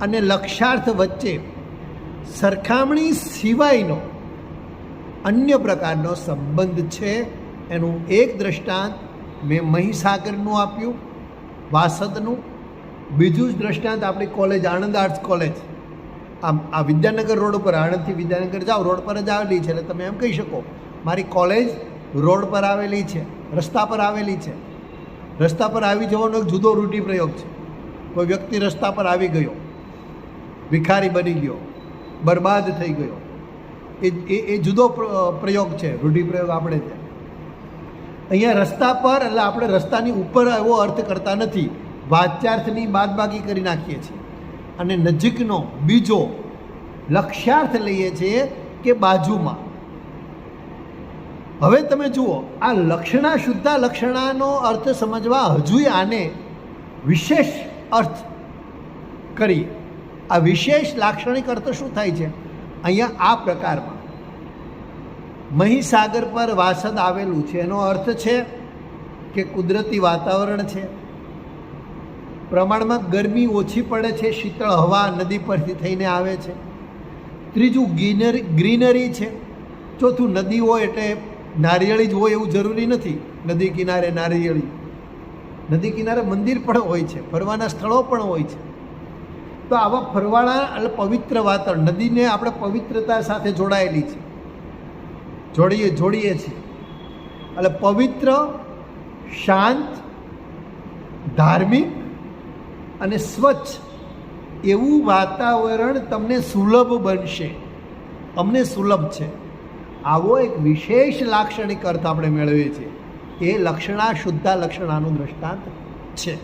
અને લક્ષ્યાર્થ વચ્ચે સરખામણી સિવાયનો અન્ય પ્રકારનો સંબંધ છે. એનું એક દૃષ્ટાંત મેં મહીસાગરનું આપ્યું, વાસદનું. બીજું જ દૃષ્ટાંત આપણી કોલેજ, આણંદ આર્ટ્સ કોલેજ, આ વિદ્યાનગર રોડ ઉપર, આણંદથી વિદ્યાનગર જાઓ રોડ પર જ આવેલી છે. એટલે તમે એમ કહી શકો મારી કોલેજ રોડ પર આવેલી છે, રસ્તા પર આવેલી છે. રસ્તા પર આવી જવાનો એક જુદો રૂઢિપ્રયોગ છે. કોઈ વ્યક્તિ રસ્તા પર આવી ગયો, ભિખારી બની ગયો, બરબાદ થઈ ગયો, એ જુદો પ્રયોગ છે, રૂઢિપ્રયોગ આપણે ત્યાં. અહીંયા રસ્તા પર એટલે આપણે રસ્તાની ઉપર એવો અર્થ કરતા નથી, વાચ્યાર્થની બાદબાકી કરી નાખીએ છીએ અને નજીકનો બીજો લક્ષ્યાર્થ લઈએ છીએ કે બાજુમાં. હવે તમે જુઓ, આ લક્ષણા શુદ્ધા લક્ષણાનો અર્થ સમજવા હજુય આને વિશેષ અર્થ કરીએ. આ વિશેષ લાક્ષણિક અર્થ શું થાય છે અહીંયા આ પ્રકારમાં? મહીસાગર પર વાસદ આવેલું છે એનો અર્થ છે કે કુદરતી વાતાવરણ છે, પ્રમાણમાં ગરમી ઓછી પડે છે, શીતળ હવા નદી પરથી થઈને આવે છે. ત્રીજું ગ્રીનરી છે. ચોથું નદી હોય એટલે નારિયેળી જ હોય એવું જરૂરી નથી. નદી કિનારે નારિયેળી, નદી કિનારે મંદિર પણ હોય છે, ફરવાના સ્થળો પણ હોય છે. તો આવા ફરવાના એટલે પવિત્ર વાતાવરણ, નદીને આપણે પવિત્રતા સાથે જોડાયેલી છે, જોડીએ છીએ. એટલે પવિત્ર, શાંત, ધાર્મિક અને સ્વચ્છ એવું વાતાવરણ તમને સુલભ બનશે, અમને સુલભ છે. આવો એક વિશેષ લાક્ષણિક અર્થ આપણે મેળવીએ છીએ. એ લક્ષણા શુદ્ધા લક્ષણાનું દૃષ્ટાંત છે.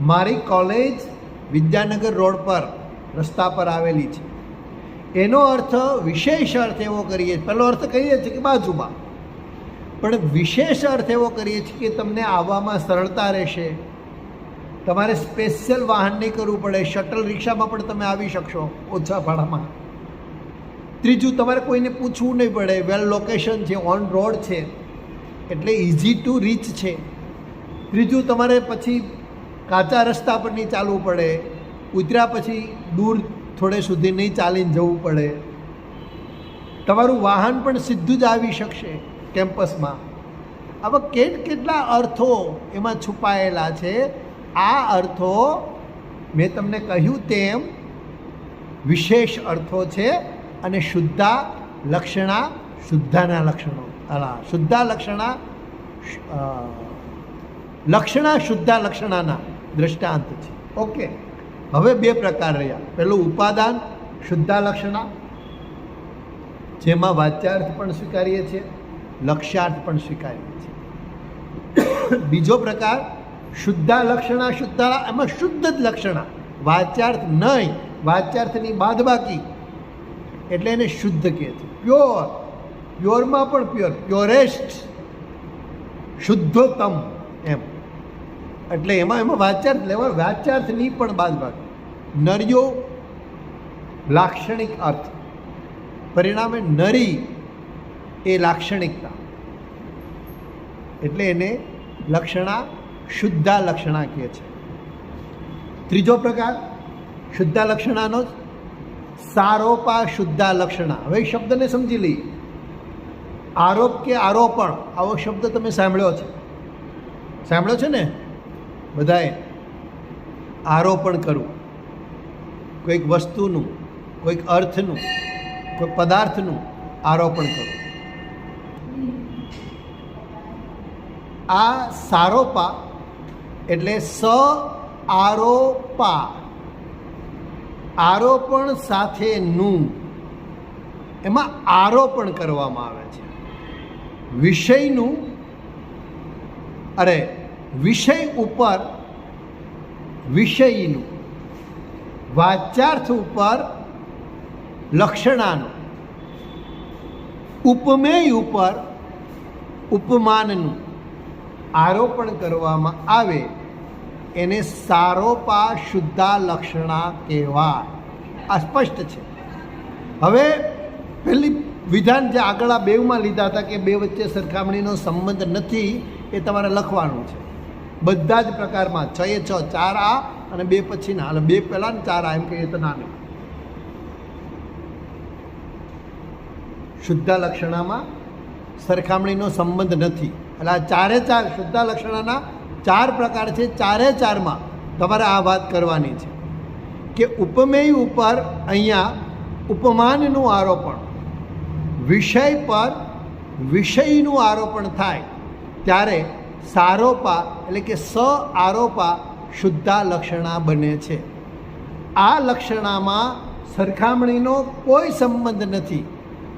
મારી કોલેજ વિદ્યાનગર રોડ પર રસ્તા પર આવેલી છે એનો અર્થ, વિશેષ અર્થ એવો કરીએ, પહેલો અર્થ કહીએ છીએ કે બાજુમાં, પણ વિશેષ અર્થ એવો કરીએ છીએ કે તમને આવવામાં સરળતા રહેશે, તમારે સ્પેશિયલ વાહન નહીં કરવું પડે, શટલ રિક્ષામાં પણ તમે આવી શકશો ઓછા ભાડામાં. ત્રીજું, તમારે કોઈને પૂછવું નહીં પડે, વેલ લોકેશન છે, ઓન રોડ છે એટલે ઇઝી ટુ રીચ છે. ત્રીજું, તમારે પછી કાચા રસ્તા પર નહીં ચાલવું પડે, ઉતર્યા પછી દૂર થોડે સુધી નહીં ચાલીને જવું પડે, તમારું વાહન પણ સીધું જ આવી શકશે કેમ્પસમાં. આવા કેટલા અર્થો એમાં છુપાયેલા છે. આ અર્થો મેં તમને કહ્યું તેમ વિશેષ અર્થો છે અને શુદ્ધા લક્ષણા, શુદ્ધાના લક્ષણો, શુદ્ધા લક્ષણા, લક્ષણા શુદ્ધા લક્ષણાના દૃષ્ટાંત છે. ઓકે, હવે બે પ્રકાર રહ્યા. પહેલું ઉપાદાન શુદ્ધા લક્ષણા, જેમાં વાચ્યાર્થ પણ સ્વીકારીએ છીએ, લક્ષ્યાર્થ પણ સ્વીકારીએ છીએ. બીજો પ્રકાર શુદ્ધા લક્ષણા, શુદ્ધા, એમાં શુદ્ધ જ લક્ષણા, વાચ્યાર્થ નહીં, વાચ્યાર્થની બાદબાકી, એટલે એને શુદ્ધ કહે છે. પ્યોર, પ્યોરમાં પણ પ્યોર, પ્યોરેસ્ટ, શુદ્ધોત્તમ એમ. એટલે એમાં વાચ્યાર્થ લેવા, વાચ્યાર્થની પણ બાદબાકી. નર્યો લાક્ષણિક અર્થ, પરિણામે નરી એ લાક્ષણિકતા, એટલે એને લક્ષણા શુદ્ધા લક્ષણા કહે છે. ત્રીજો પ્રકાર શુદ્ધા લક્ષણાનો જ સારોપા શુદ્ધા લક્ષણા. હવે એ શબ્દને સમજી લઈએ. આરોપ કે આરોપણ, આવો શબ્દ તમે સાંભળ્યો છે ને બધાએ? આરોપણ કરવું કોઈક વસ્તુનું, કોઈક અર્થનું, કોઈ પદાર્થનું આરોપણ કરો. આ સારોપા એટલે આરોપા, આરોપણ સાથેનું, એમાં આરોપણ કરવામાં આવે છે. વિષયનું, વિષય ઉપર વિષયનું, વાચ્યાર્થ ઉપર લક્ષણાનું, ઉપમેય ઉપર ઉપમાનનું આરોપણ કરવામાં આવે એને સારોપા શુદ્ધા લક્ષણા કહેવાય. આ સ્પષ્ટ છે. હવે પહેલી વિધાન જે આગળ આ બેવમાં લીધા હતા કે બે વચ્ચે સરખામણીનો સંબંધ નથી, એ તમારે લખવાનું છે બધા જ પ્રકારમાં. 6 એ 6, 4 આ અને 2 પછીના, એટલે 2 પહેલાં ને 4 આ એમ કહીએ તો ના નહીં. શુદ્ધા લક્ષણામાં સરખામણીનો સંબંધ નથી. એટલે આ 4 એ 4 શુદ્ધા લક્ષણાના 4 પ્રકાર છે. 4 એ 4માં તમારે આ વાત કરવાની છે કે ઉપમેય ઉપર અહીંયા ઉપમાનનું આરોપણ, વિષય પર વિષયનું આરોપણ થાય ત્યારે સારોપા એટલે કે આરોપા શુદ્ધા લક્ષણા બને છે. આ લક્ષણામાં સરખામણીનો કોઈ સંબંધ નથી,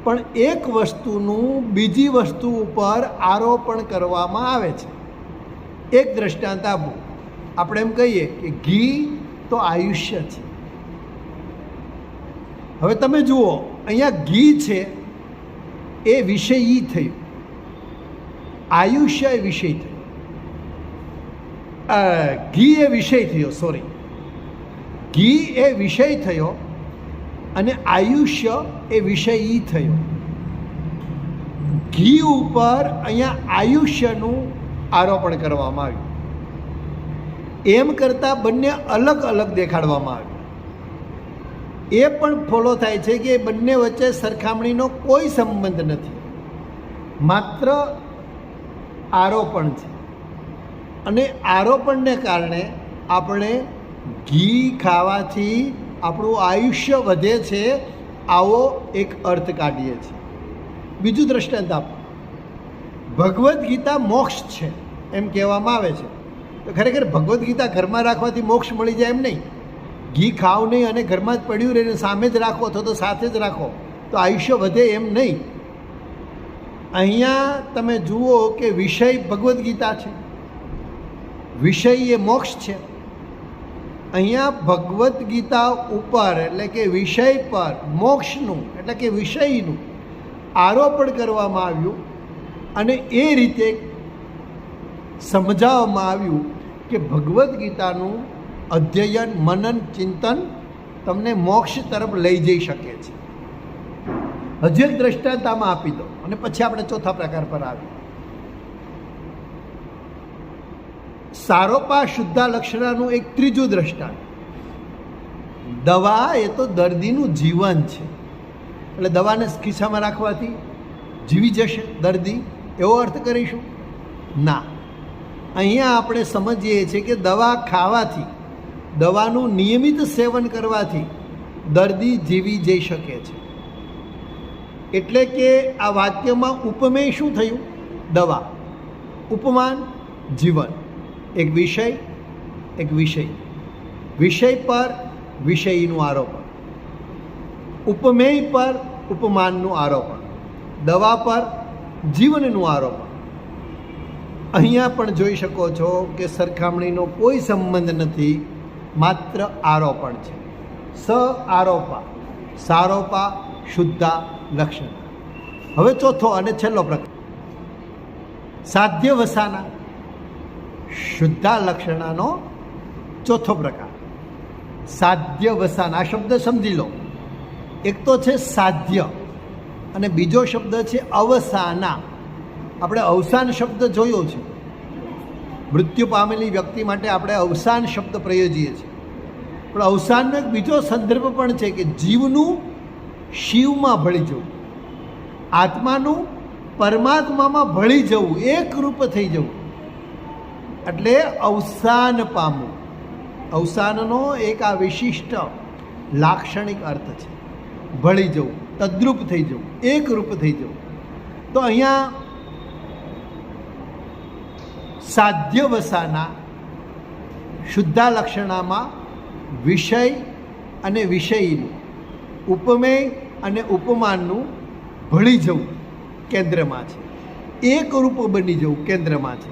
પણ એક વસ્તુનું બીજી વસ્તુ ઉપર આરોપણ કરવામાં આવે છે. એક દ્રષ્ટાંત આપું. આપણે એમ કહીએ કે ઘી તો આયુષ્ય છે. હવે તમે જુઓ, અહીંયા ઘી છે એ વિષયી થયું, આયુષ્ય એ વિષય થયું. ઘી એ વિષય થયો, સોરી, ઘી એ વિષય થયો અને આયુષ્ય એ વિષયી થયો. ઘી ઉપર અહીંયા આયુષ્યનું આરોપણ કરવામાં આવ્યું. એમ કરતાં બંને અલગ અલગ દેખાડવામાં આવ્યું. એ પણ ફોલો થાય છે કે બંને વચ્ચે સરખામણીનો કોઈ સંબંધ નથી, માત્ર આરોપણ છે. અને આરોપણને કારણે આપણે ઘી ખાવાથી આપણું આયુષ્ય વધે છે, આવો એક અર્થ કાઢીએ છીએ. બીજું દ્રષ્ટાંત આપો. ભગવદ્ ગીતા મોક્ષ છે એમ કહેવામાં આવે છે, તો ખરેખર ભગવદ્ ગીતા ઘરમાં રાખવાથી મોક્ષ મળી જાય એમ નહીં. ઘી ખાવ નહીં અને ઘરમાં જ પડ્યું રહીને સામે જ રાખો અથવા તો સાથે જ રાખો તો આયુષ્ય વધે એમ નહીં. અહીંયા તમે જુઓ કે વિષય ભગવદ્ ગીતા છે, વિષય એ મોક્ષ છે. અહીંયા ભગવદ્ ગીતા ઉપર એટલે કે વિષય પર મોક્ષનું એટલે કે વિષયનું આરોપણ કરવામાં આવ્યું અને એ રીતે સમજાવવામાં આવ્યું કે ભગવદ્ ગીતાનું અધ્યયન, મનન, ચિંતન તમને મોક્ષ તરફ લઈ જઈ શકે છે. હજી એક દ્રષ્ટાંત આમાં આપી દો અને પછી આપણે ચોથા પ્રકાર પર આવીએ. સારોપા શુદ્ધા લક્ષણાનું એક ત્રીજું દ્રષ્ટાંત. દવા એ તો દર્દીનું જીવન છે, એટલે દવાને ખિસ્સામાં રાખવાથી જીવી જશે દર્દી, એવો અર્થ કરીશું? ના. અહીંયા આપણે સમજીએ છીએ કે દવા ખાવાથી, દવાનું નિયમિત સેવન કરવાથી દર્દી જીવી જઈ શકે છે. એટલે કે આ વાક્યમાં ઉપમેય શું થયું? દવા. ઉપમાન જીવન. એક વિષય, એક વિષય. વિષય પર વિષયનું આરોપણ, ઉપમેય પર ઉપમાનનું આરોપણ, દવા પર જીવનનું આરોપણ. અહીંયા પણ જોઈ શકો છો કે સરખામણીનો કોઈ સંબંધ નથી, માત્ર આરોપણ છે. આરોપા, સારોપા શુદ્ધા લક્ષણ. હવે ચોથો અને છેલ્લો પ્રકાર, સાધ્ય વસાના શુદ્ધા લક્ષણાનો ચોથો પ્રકાર. સાધ્ય વસાન, આ શબ્દ સમજી લો. એક તો છે સાધ્ય અને બીજો શબ્દ છે અવસાના. આપણે અવસાન શબ્દ જોયો છે, મૃત્યુ પામેલી વ્યક્તિ માટે આપણે અવસાન શબ્દ પ્રયોજીએ છીએ, પણ અવસાનનો એક બીજો સંદર્ભ પણ છે કે જીવનું શિવમાં ભળી જવું, આત્માનું પરમાત્મામાં ભળી જવું, એકરૂપ થઈ જવું, એટલે અવસાન પામવું. અવસાનનો એક આ વિશિષ્ટ લાક્ષણિક અર્થ છે, ભળી જવું. તદ્રુપ થઈ જવું, એકરૂપ થઈ જવું. તો અહીંયા સાધ્ય વસાના શુદ્ધાલક્ષણામાં વિષય અને વિષયનું, ઉપમેય અને ઉપમાનનું ભળી જવું કેન્દ્રમાં છે, એકરૂપ બની જવું કેન્દ્રમાં છે.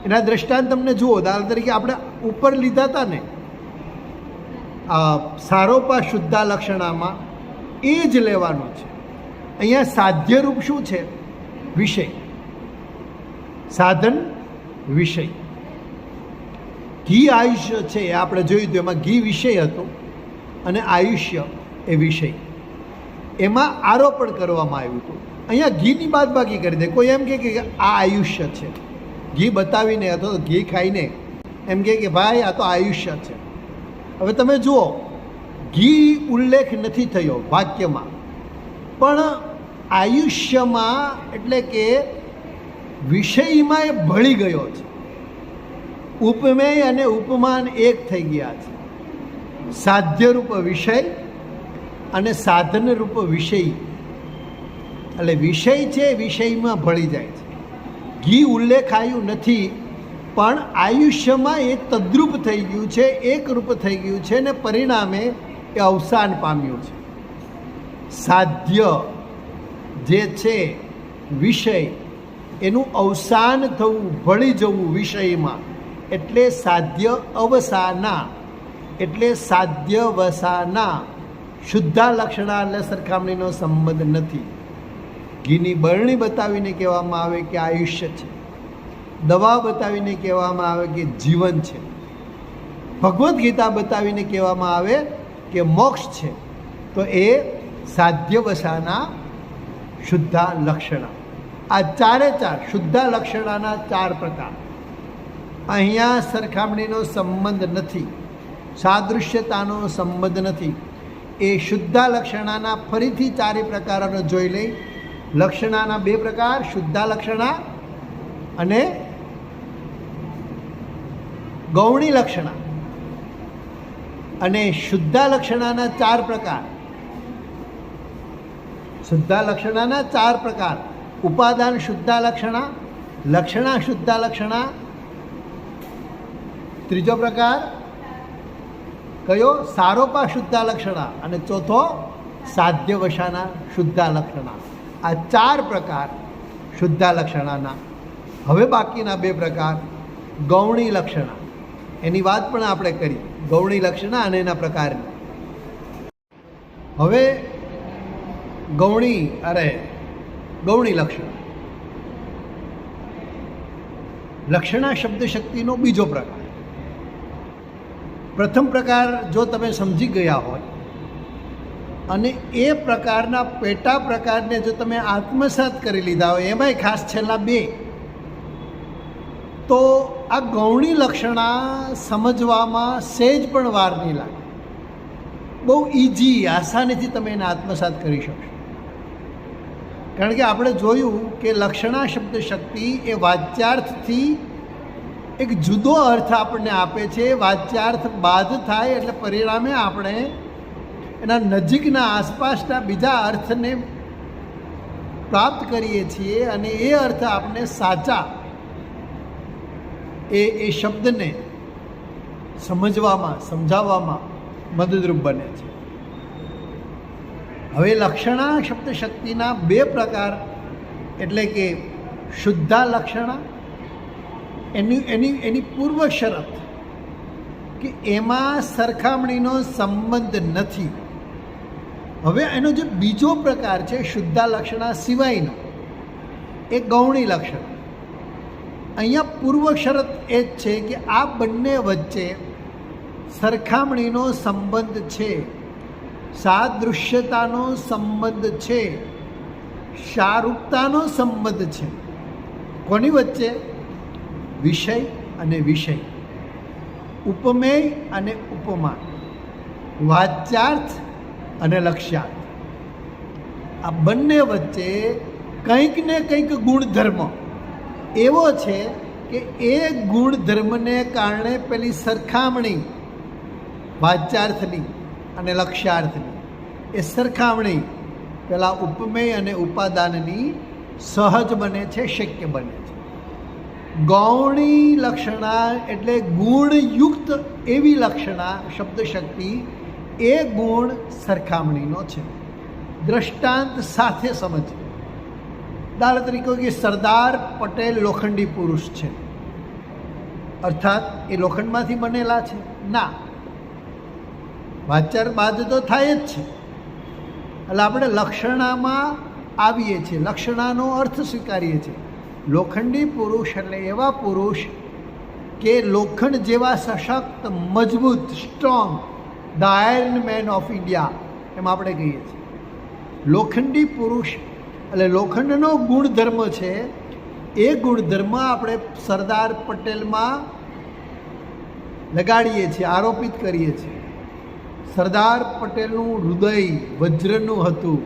એના દ્રષ્ટાંત તમને જુઓ. દાખલા તરીકે આપણે ઉપર લીધા હતા ને સારોપા શુદ્ધાલક્ષણામાં, એ જ લેવાનું છે. અહીંયા સાધ્યરૂપ શું છે? વિષય. સાધન વિષય. ઘી આયુષ્ય છે એ આપણે જોયું હતું, એમાં ઘી વિષય હતો અને આયુષ્ય એ વિષય. એમાં આરોપણ કરવામાં આવ્યું હતું. અહીંયા ઘીની બાદબાકી કરી દે. કોઈ એમ કે આ આયુષ્ય છે, ઘી બતાવીને અથવા તો ઘી ખાઈને એમ કે ભાઈ આ તો આયુષ્ય છે. હવે તમે જુઓ, ઘી ઉલ્લેખ નથી થયો વાક્યમાં, પણ આયુષ્યમાં એટલે કે વિષયમાં એ ભળી ગયો છે. ઉપમેય અને ઉપમાન એક થઈ ગયા છે. સાધ્યરૂપ વિષય અને સાધનરૂપ વિષય. એટલે વિષય છે વિષયમાં ભળી જાય છે. ઘી ઉલ્લેખાયું નથી, પણ આયુષ્યમાં એ તદ્રુપ થઈ ગયું છે, એકરૂપ થઈ ગયું છે ને પરિણામે એ અવસાન પામ્યું છે. સાધ્ય જે છે વિષય, એનું અવસાન થવું, ભળી જવું વિષયમાં, એટલે સાધ્ય અવસાના, એટલે સાધ્ય વસાના શુદ્ધાલક્ષણા એટલે સરખામણીનો સંબંધ નથી. ઘીની બરણી બતાવીને કહેવામાં આવે કે આયુષ્ય છે, દવા બતાવીને કહેવામાં આવે કે જીવન છે, ભગવદ્ ગીતા બતાવીને કહેવામાં આવે કે મોક્ષ છે, તો એ સાધ્યવસાના શુદ્ધાલક્ષણા. આ ચારે ચાર શુદ્ધાલક્ષણાના ચાર પ્રકાર. અહીંયા સરખામણીનો સંબંધ નથી, સાદૃશ્યતાનો સંબંધ નથી. એ શુદ્ધાલક્ષણાના ફરીથી ચારે પ્રકારોને જોઈ લઈ. લક્ષણાના બે પ્રકાર, શુદ્ધાલક્ષણા અને ગૌણી લક્ષણા. અને શુદ્ધાલક્ષણાના ચાર પ્રકાર. શુદ્ધાલક્ષણાના ચાર પ્રકાર: ઉપાદાન શુદ્ધાલક્ષણા, લક્ષણા શુદ્ધાલક્ષણા, ત્રીજો પ્રકાર કયો? સારોપા શુદ્ધાલક્ષણા, અને ચોથો સાધ્યવસાના શુદ્ધાલક્ષણા. આ ચાર પ્રકાર શુદ્ધાલક્ષણાના. હવે બાકીના બે પ્રકાર ગૌણી લક્ષણા, એની વાત પણ આપણે કરી. ગૌણી લક્ષણા અને એના પ્રકારની. હવે ગૌણી લક્ષણા. લક્ષણા શબ્દ શક્તિનો બીજો પ્રકાર. પ્રથમ પ્રકાર જો તમે સમજી ગયા હોય અને એ પ્રકારના પેટા પ્રકારને જો તમે આત્મસાત કરી લીધા હોય, એમાંય ખાસ છેલ્લા બે, તો આ ગૌણી લક્ષણા સમજવામાં સહેજ પણ વાર નહીં લાગે. બહુ ઇઝી, આસાનીથી તમે એને આત્મસાત કરી શકશો. કારણ કે આપણે જોયું કે લક્ષણા શબ્દ શક્તિ એ વાચ્યાર્થથી એક જુદો અર્થ આપણને આપે છે. વાચ્યાર્થ બાદ થાય એટલે પરિણામે આપણે એના નજીકના આસપાસના બીજા અર્થને પ્રાપ્ત કરીએ છીએ, અને એ અર્થ આપણે સાચા એ શબ્દને સમજવામાં, સમજાવવામાં મદદરૂપ બને છે. હવે લક્ષણા શબ્દ શક્તિના બે પ્રકાર, એટલે કે શુદ્ધાલક્ષણા, એની પૂર્વ શરત કે એમાં સરખામણીનો સંબંધ નથી. હવે એનો જે બીજો પ્રકાર છે શુદ્ધાલક્ષણા સિવાયનો, એ ગૌણી લક્ષણ. અહીંયા પૂર્વ શરત એ જ છે કે આ બંને વચ્ચે સરખામણીનો સંબંધ છે, સાદૃશ્યતાનો સંબંધ છે, સારૂપતાનો સંબંધ છે. કોની વચ્ચે? વિષય અને વિષય, ઉપમેય અને ઉપમાન, વાચ્યાર્થ અને લક્ષ્યાર્થ. આ બંને વચ્ચે કંઈક ને કંઈક ગુણધર્મ એવો છે કે એ ગુણધર્મને કારણે પેલી સરખામણી વાચ્યાર્થની અને લક્ષ્યાર્થની, એ સરખામણી પેલા ઉપમેય અને ઉપાદાનની સહજ બને છે, શક્ય બને છે. ગૌણી લક્ષણા એટલે ગુણયુક્ત એવી લક્ષણા શબ્દ શક્તિ, એ ગુણ સરખામણીનો છે. દ્રષ્ટાંત સાથે સમજ. દાખલા તરીકે કે સરદાર પટેલ લોખંડી પુરુષ છે, અર્થાત એ લોખંડમાંથી બનેલા છે? ના, વાચાર બાદ તો થાય જ છે. એટલે આપણે લક્ષણામાં આવીએ છીએ, લક્ષણાનો અર્થ સ્વીકારીએ છીએ. લોખંડી પુરુષ એટલે એવા પુરુષ કે લોખંડ જેવા સશક્ત, મજબૂત, strong, the iron man of India એમ આપણે કહીએ છીએ. લોખંડી પુરુષ એટલે લોખંડનો ગુણધર્મ છે. એ ગુણધર્મ આપણે સરદાર પટેલમાં લગાડીએ છીએ, આરોપિત કરીએ છીએ. સરદાર પટેલનું હૃદય વજ્રનું હતું,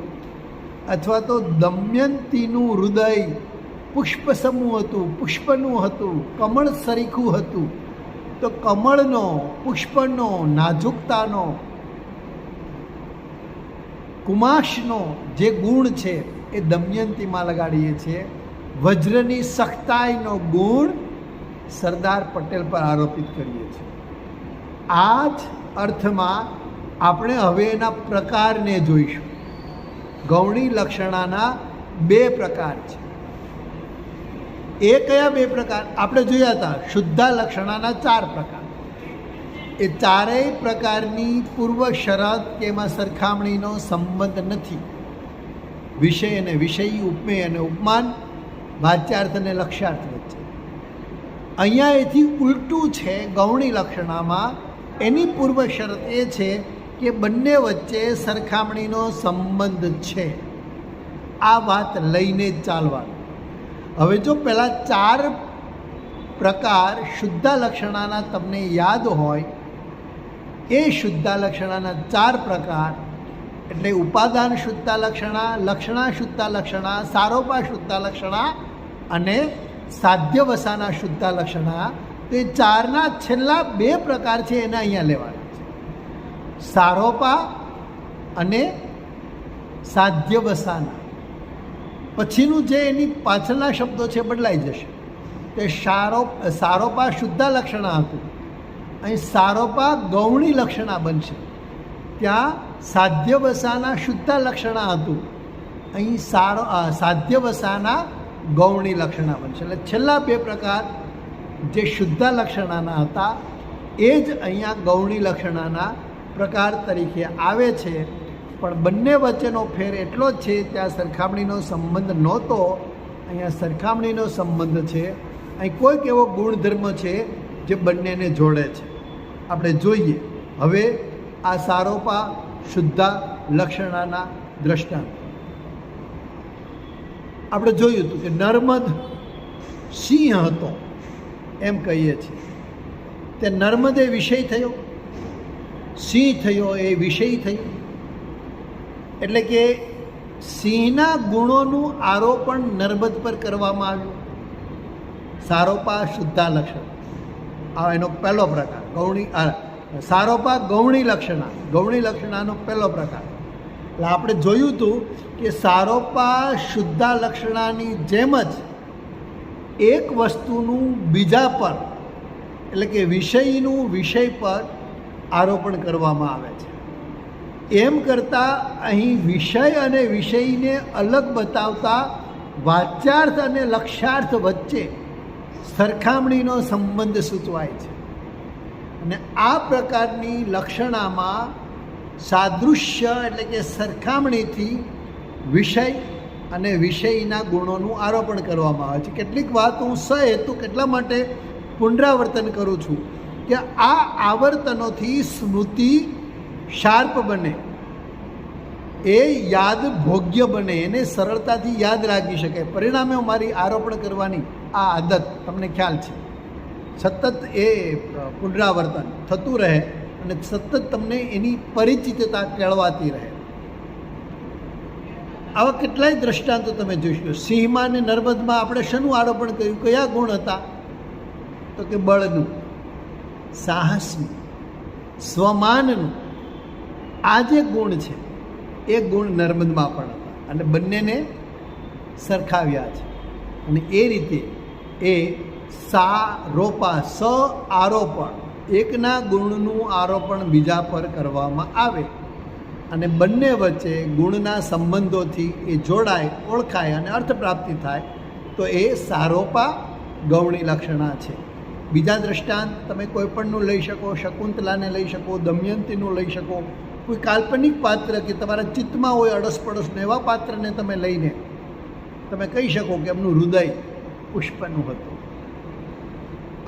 અથવા તો દમયંતીનું હૃદય પુષ્પસમૂહ હતું, પુષ્પનું હતું, કમળ સરીખું હતું. તો કમળનો, પુષ્પનો, નાજુકતાનો, કુમાશનો જે ગુણ છે એ દમયંતીમાં લગાડીએ છીએ. વજ્રની સખ્તાઈનો ગુણ સરદાર પટેલ પર આરોપિત કરીએ છીએ. આ જ અર્થમાં આપણે હવે એના પ્રકારને જોઈશું. ગૌણી લક્ષણાના બે પ્રકાર છે. એ કયા બે પ્રકાર? આપણે જોયા હતા શુદ્ધા લક્ષણાના 4 પ્રકાર. એ ચારેય પ્રકારની પૂર્વ શરત કે એમાં સરખામણીનો સંબંધ નથી. વિષય અને વિષયી, ઉપમેય અને ઉપમાન, વાચ્યાર્થ અને લક્ષ્યાર્થ વચ્ચે. અહીંયા એથી ઉલટું છે. ગૌણી લક્ષણામાં એની પૂર્વ શરત એ છે કે બંને વચ્ચે સરખામણીનો સંબંધ છે. આ વાત લઈને જ ચાલવાનું. હવે જો પહેલાં 4 પ્રકાર શુદ્ધા લક્ષણાના તમને યાદ હોય, એ શુદ્ધા લક્ષણાના 4 પ્રકાર એટલે ઉપાદાન શુદ્ધા લક્ષણા, લક્ષણા શુદ્ધા લક્ષણા, સારોપા શુદ્ધા લક્ષણા અને સાધ્યવસાના શુદ્ધા લક્ષણા. તો એ 4ના છેલ્લા 2 પ્રકાર છે એને અહીંયા લેવાના છે. સારોપા અને સાધ્યવસાના. પછીનું જે એની પાછળના શબ્દો છે બદલાઈ જશે. તે સારોપા શુદ્ધા લક્ષણા હતું, અહીં સારોપા ગૌણી લક્ષણા બનશે. ત્યાં સાધ્યવસાના શુદ્ધા લક્ષણા હતું, અહીં સાધ્યવસાના ગૌણી લક્ષણા બનશે. એટલે છેલ્લા 2 પ્રકાર જે શુદ્ધા લક્ષણાના હતા એ જ અહીંયા ગૌણી લક્ષણાના પ્રકાર તરીકે આવે છે. પણ બંને વચ્ચેનો ફેર એટલો જ છે, ત્યાં સરખામણીનો સંબંધ નહોતો, અહીંયા સરખામણીનો સંબંધ છે. અહીં કોઈક એવો ગુણધર્મ છે જે બંનેને જોડે છે. આપણે જોઈએ હવે આ સારોપા શુદ્ધા લક્ષણાના દ્રષ્ટાંત. આપણે જોયું હતું કે નર્મદ સિંહ હતો એમ કહીએ છીએ. તે નર્મદ એ વિષય થયો, સિંહ થયો એ વિષય થયો. એટલે કે સિંહના ગુણોનું આરોપણ નર્મદ પર કરવામાં આવ્યું. સારોપા શુદ્ધા લક્ષણ, આ એનો પહેલો પ્રકાર. સારોપા ગૌણી લક્ષણા, ગૌણી લક્ષણાનો પહેલો પ્રકાર. એટલે આપણે જોયું હતું કે સારોપા શુદ્ધા લક્ષણાની જેમ જ એક વસ્તુનું બીજા પર એટલે કે વિષયનું વિષય પર આરોપણ કરવામાં આવે છે. એમ કરતાં અહીં વિષય અને વિષયને અલગ બતાવતા વાચ્યાર્થ અને લક્ષ્યાર્થ વચ્ચે સરખામણીનો સંબંધ સૂચવાય છે. અને આ પ્રકારની લક્ષણામાં સાદૃશ્ય એટલે કે સરખામણીથી વિષય અને વિષયના ગુણોનું આરોપણ કરવામાં આવે છે. કેટલીક વાત હું સહેતુ કેટલા માટે પુનરાવર્તન કરું છું કે આ આવર્તનોથી સ્મૃતિ શાર્પ બને, એ યાદ ભોગ્ય બને, એને સરળતાથી યાદ રાખી શકાય. પરિણામે મારી આરોપણ કરવાની આ આદત તમને ખ્યાલ છે, સતત એ પુનરાવર્તન થતું રહે અને સતત તમને એની પરિચિતતા કેળવાતી રહે. આવા કેટલાય દ્રષ્ટાંતો તમે જોઈશો. સિંહમાં અને નર્મદમાં આપણે શેનું આરોપણ કર્યું? કયા ગુણ હતા? તો કે બળનું, સાહસનું, સ્વમાનનું. આ જે ગુણ છે એ ગુણ નર્મદમાં પણ હતા. અને બંનેને સરખાવ્યા છે. અને એ રીતે એ સારોપા સ આરોપણ, એકના ગુણનું આરોપણ બીજા પર કરવામાં આવે અને બંને વચ્ચે ગુણના સંબંધોથી એ જોડાય, ઓળખાય અને અર્થ પ્રાપ્તિ થાય તો એ સારોપા ગૌણી લક્ષણા છે. બીજા દ્રષ્ટાંત તમે કોઈ પણનું લઈ શકો, શકુંતલાને લઈ શકો, દમયંતીનું લઈ શકો, કોઈ કાલ્પનિક પાત્ર કે તમારા ચિત્તમાં હોય અડસપડસને એવા પાત્રને તમે લઈને તમે કહી શકો કે એમનું હૃદય પુષ્પનું હતું.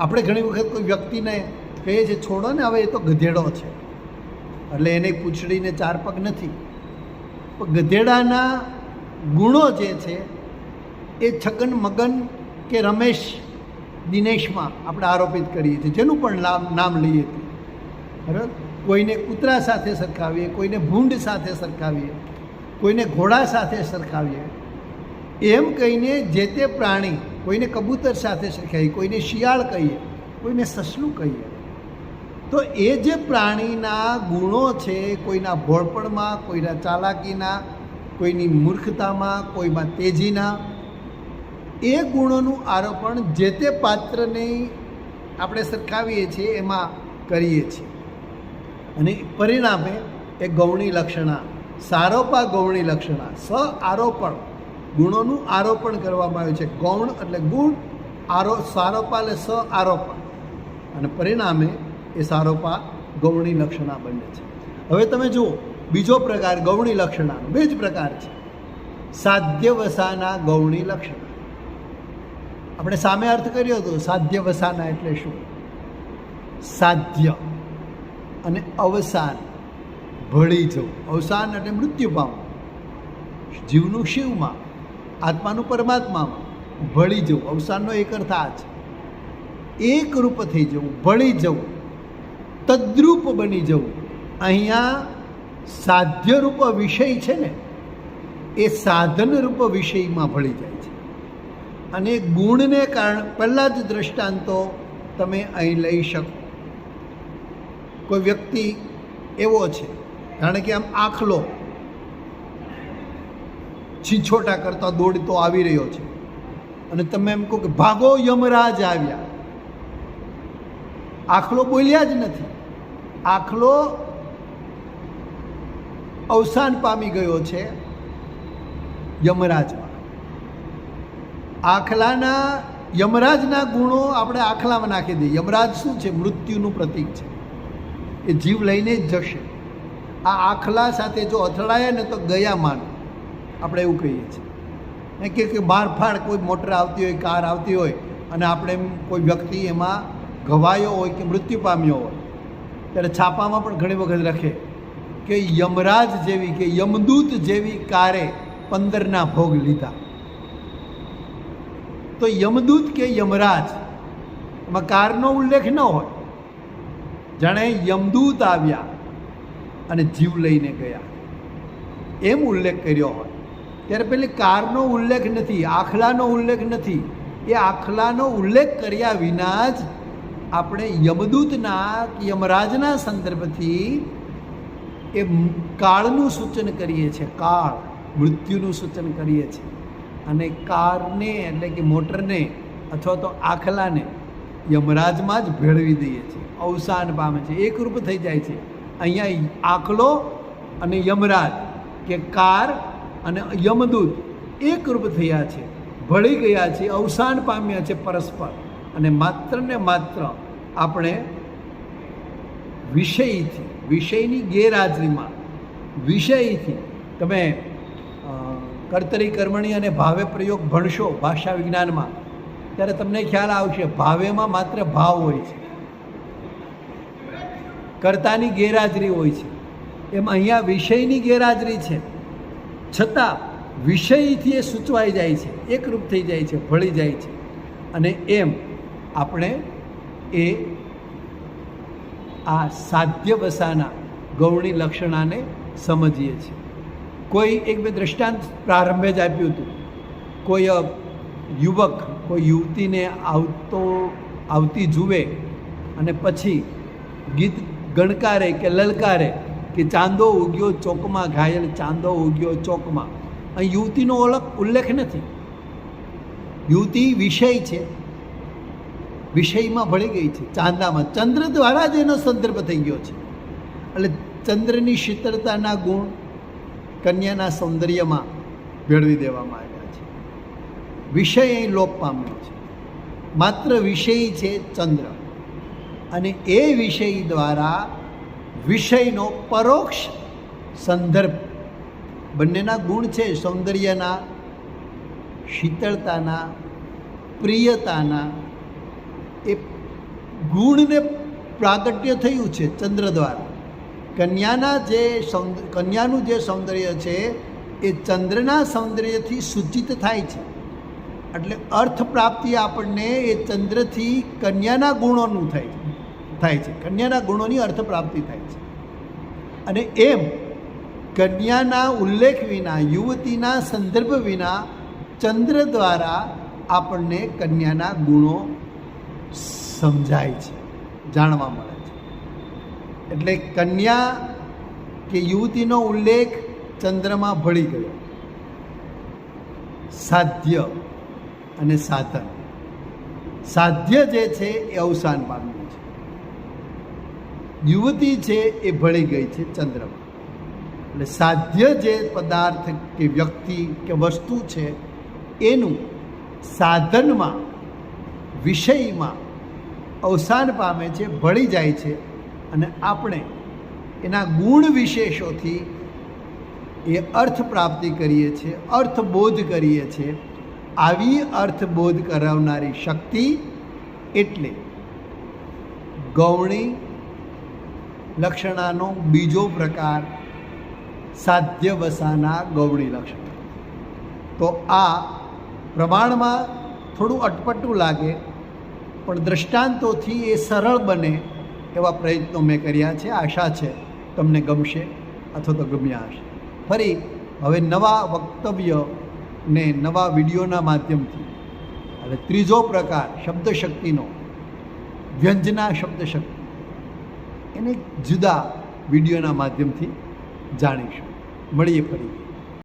આપણે ઘણી વખત કોઈ વ્યક્તિને કહીએ છીએ છોડો ને હવે એ તો ગધેડો છે, એટલે એને પૂંછડીને 4 પગ નથી. પણ ગધેડાના ગુણો જે છે એ છગન મગન કે રમેશ દિનેશમાં આપણે આરોપિત કરીએ છીએ, જેનું પણ નામ લઈએ છીએ. બરાબર, કોઈને કૂતરા સાથે સરખાવીએ, કોઈને ભૂંડ સાથે સરખાવીએ, કોઈને ઘોડા સાથે સરખાવીએ, એમ કહીને જે તે પ્રાણી, કોઈને કબૂતર સાથે સરખાવીએ, કોઈને શિયાળ કહીએ, કોઈને સસલું કહીએ. તો એ જે પ્રાણીના ગુણો છે, કોઈના ભોળપણમાં, કોઈના ચાલાકીના, કોઈની મૂર્ખતામાં, કોઈમાં તેજીના, એ ગુણોનું આરોપણ જે તે પાત્રને આપણે સરખાવીએ છીએ એમાં કરીએ છીએ અને પરિણામે એ ગૌણી લક્ષણા, સારોપા ગૌણી લક્ષણા, સ આરોપણ, ગુણોનું આરોપણ કરવામાં આવ્યું છે. ગૌણ એટલે ગુણ, સારોપા એટલે સ આરોપણ, અને પરિણામે એ સારોપા ગૌણી લક્ષણા બને છે. હવે તમે જુઓ બીજો પ્રકાર ગૌણી લક્ષણાનો, 2 જ પ્રકાર છે. સાધ્ય વસાના ગૌણી લક્ષણા. આપણે સામે અર્થ કર્યો હતો. સાધ્ય વસાના એટલે શું? સાધ્ય અને અવસાન, ભળી જવું. અવસાન એટલે મૃત્યુ પામવું, જીવનું શિવમાં, આત્માનું પરમાત્મામાં, ભળી જવું. અવસાનનો એક અર્થ આ છે, એકરૂપ થઈ જવું, ભળી જવું, તદ્રૂપ બની જવું. અહીંયા સાધ્યરૂપ વિષય છે ને, એ સાધનરૂપ વિષયમાં ભળી જાય છે. અને ગુણને કારણે પહેલાં જ દ્રષ્ટાંતો તમે અહીં લઈ શકો. કોઈ વ્યક્તિ એવો છે, જાણે કે આમ આખલો છીછોટા કરતા દોડતો આવી રહ્યો છે અને તમે એમ કહો કે ભાગો યમરાજ આવ્યા. આખલો બોલ્યા જ નથી. આખલો અવસાન પામી ગયો છે યમરાજમાં. આખલાના યમરાજના ગુણો આપણે આખલામાં નાખી દઈએ. યમરાજ શું છે? મૃત્યુનું પ્રતીક છે. એ જીવ લઈને જ જશે. આ આખલા સાથે જો અથડાય ને તો ગયા માનો, આપણે એવું કહીએ છીએ. કે મારફાડ કોઈ મોટર આવતી હોય, કાર આવતી હોય અને આપણે કોઈ વ્યક્તિ એમાં ઘવાયો હોય કે મૃત્યુ પામ્યો હોય, ત્યારે છાપામાં પણ ઘણી વખત લખે કે યમરાજ જેવી કે યમદૂત જેવી કારે 15ના ભોગ લીધા. તો યમદૂત કે યમરાજ એમાં કારનો ઉલ્લેખ ન હોય. જાણે યમદૂત આવ્યા અને જીવ લઈને ગયા એમ ઉલ્લેખ કર્યો હોય, ત્યારે પેલી કારનો ઉલ્લેખ નથી, આખલાનો ઉલ્લેખ નથી. એ આખલાનો ઉલ્લેખ કર્યા વિના જ આપણે યમદૂતના યમરાજના સંદર્ભથી એ કાળનું સૂચન કરીએ છીએ. કાળ, મૃત્યુનું સૂચન કરીએ છીએ. અને કારને એટલે કે મોટરને અથવા તો આખલાને યમરાજમાં જ ભેળવી દઈએ છીએ. અવસાન પામે છે, એકરૂપ થઈ જાય છે. અહીંયા આખલો અને યમરાજ કે કાર અને યમદૂત એકરૂપ થયા છે, ભળી ગયા છે, અવસાન પામ્યા છે પરસ્પર. અને માત્ર ને માત્ર આપણે વિષયથી, વિષયની ગેરહાજરીમાં, વિષયથી તમે કર્તરી કર્મણી અને ભાવે પ્રયોગ ભણશો ભાષા વિજ્ઞાનમાં, ત્યારે તમને ખ્યાલ આવશે ભાવેમાં માત્ર ભાવ હોય છે, કર્તાની ગેરહાજરી હોય છે. એમ અહીંયા વિષયની ગેરહાજરી છે, છતાં વિષયથી એ સૂચવાઈ જાય છે, એકરૂપ થઈ જાય છે, ભળી જાય છે. અને એમ આપણે એ આ સાધ્ય વસાના ગૌણી લક્ષણાને સમજીએ છીએ. કોઈ એક બે દ્રષ્ટાંત પ્રારંભે જ આપ્યું હતું. કોઈ યુવક કોઈ યુવતીને આવતી જુએ અને પછી ગીત ગણકારે કે લલકારે કે ચાંદો ઉગ્યો ચોકમાં ઘાયલ, ચાંદો ઉગ્યો ચોકમાં. અહીં યુવતીનો ઉલ્લેખ નથી. યુવતી વિષય છે, વિષયમાં ભળી ગઈ છે, ચાંદામાં. ચંદ્ર દ્વારા જ એનો સંદર્ભ થઈ ગયો છે. એટલે ચંદ્રની શીતળતાના ગુણ કન્યાના સૌંદર્યમાં ભેળવી દેવામાં આવ્યા છે. વિષય અહીં લોપ પામ્યો છે. માત્ર વિષય છે ચંદ્ર, અને એ વિષય દ્વારા વિષયનો પરોક્ષ સંદર્ભ, બંનેના ગુણ છે, સૌંદર્યના, શીતળતાના, પ્રિયતાના, એ ગુણને પ્રાગટ્ય થયું છે ચંદ્ર દ્વારા. કન્યાનું જે સૌંદર્ય છે એ ચંદ્રના સૌંદર્યથી સૂચિત થાય છે. એટલે અર્થ પ્રાપ્તિ આપણને એ ચંદ્રથી કન્યાના ગુણોનું થાય છે. કન્યાના ગુણોની અર્થ પ્રાપ્તિ થાય છે. અને એમ કન્યાના ઉલ્લેખ વિના, યુવતીના સંદર્ભ વિના ચંદ્ર દ્વારા આપણને કન્યાના ગુણો સમજાય છે, જાણવા મળે છે. એટલે કન્યા કે યુવતીનો ઉલ્લેખ ચંદ્રમાં ભળી ગયો. સાધ્ય અને સાધન. સાધ્ય જે છે એ અવસાન પામ્યું છે. યુવતી છે એ ભળી ગઈ છે ચંદ્રમાં. એટલે સાધ્ય જે પદાર્થ કે વ્યક્તિ કે વસ્તુ છે એનું સાધનમાં, વિષયમાં અવસાન પામે છે, ભળી જાય છે. અને આપણે એના ગુણ વિશેષોથી એ અર્થ પ્રાપ્તિ કરીએ છીએ, અર્થબોધ કરીએ છીએ. આવી અર્થબોધ કરાવનારી શક્તિ એટલે ગૌણી લક્ષણાનો બીજો પ્રકાર સાધ્યવસાના ગૌણી લક્ષણ. તો આ પ્રમાણમાં થોડું અટપટું લાગે, પણ દ્રષ્ટાંતોથી એ સરળ બને એવા પ્રયત્નો મેં કર્યા છે. આશા છે તમને ગમશે અથવા તો ગમ્યા હશે. ફરી હવે નવા વક્તવ્ય ને નવા વિડીયોના માધ્યમથી, એટલે ત્રીજો પ્રકાર શબ્દશક્તિનો, વ્યંજના શબ્દશક્તિ, એને જુદા વિડીયોના માધ્યમથી જાણીશું. મળીએ ફરી.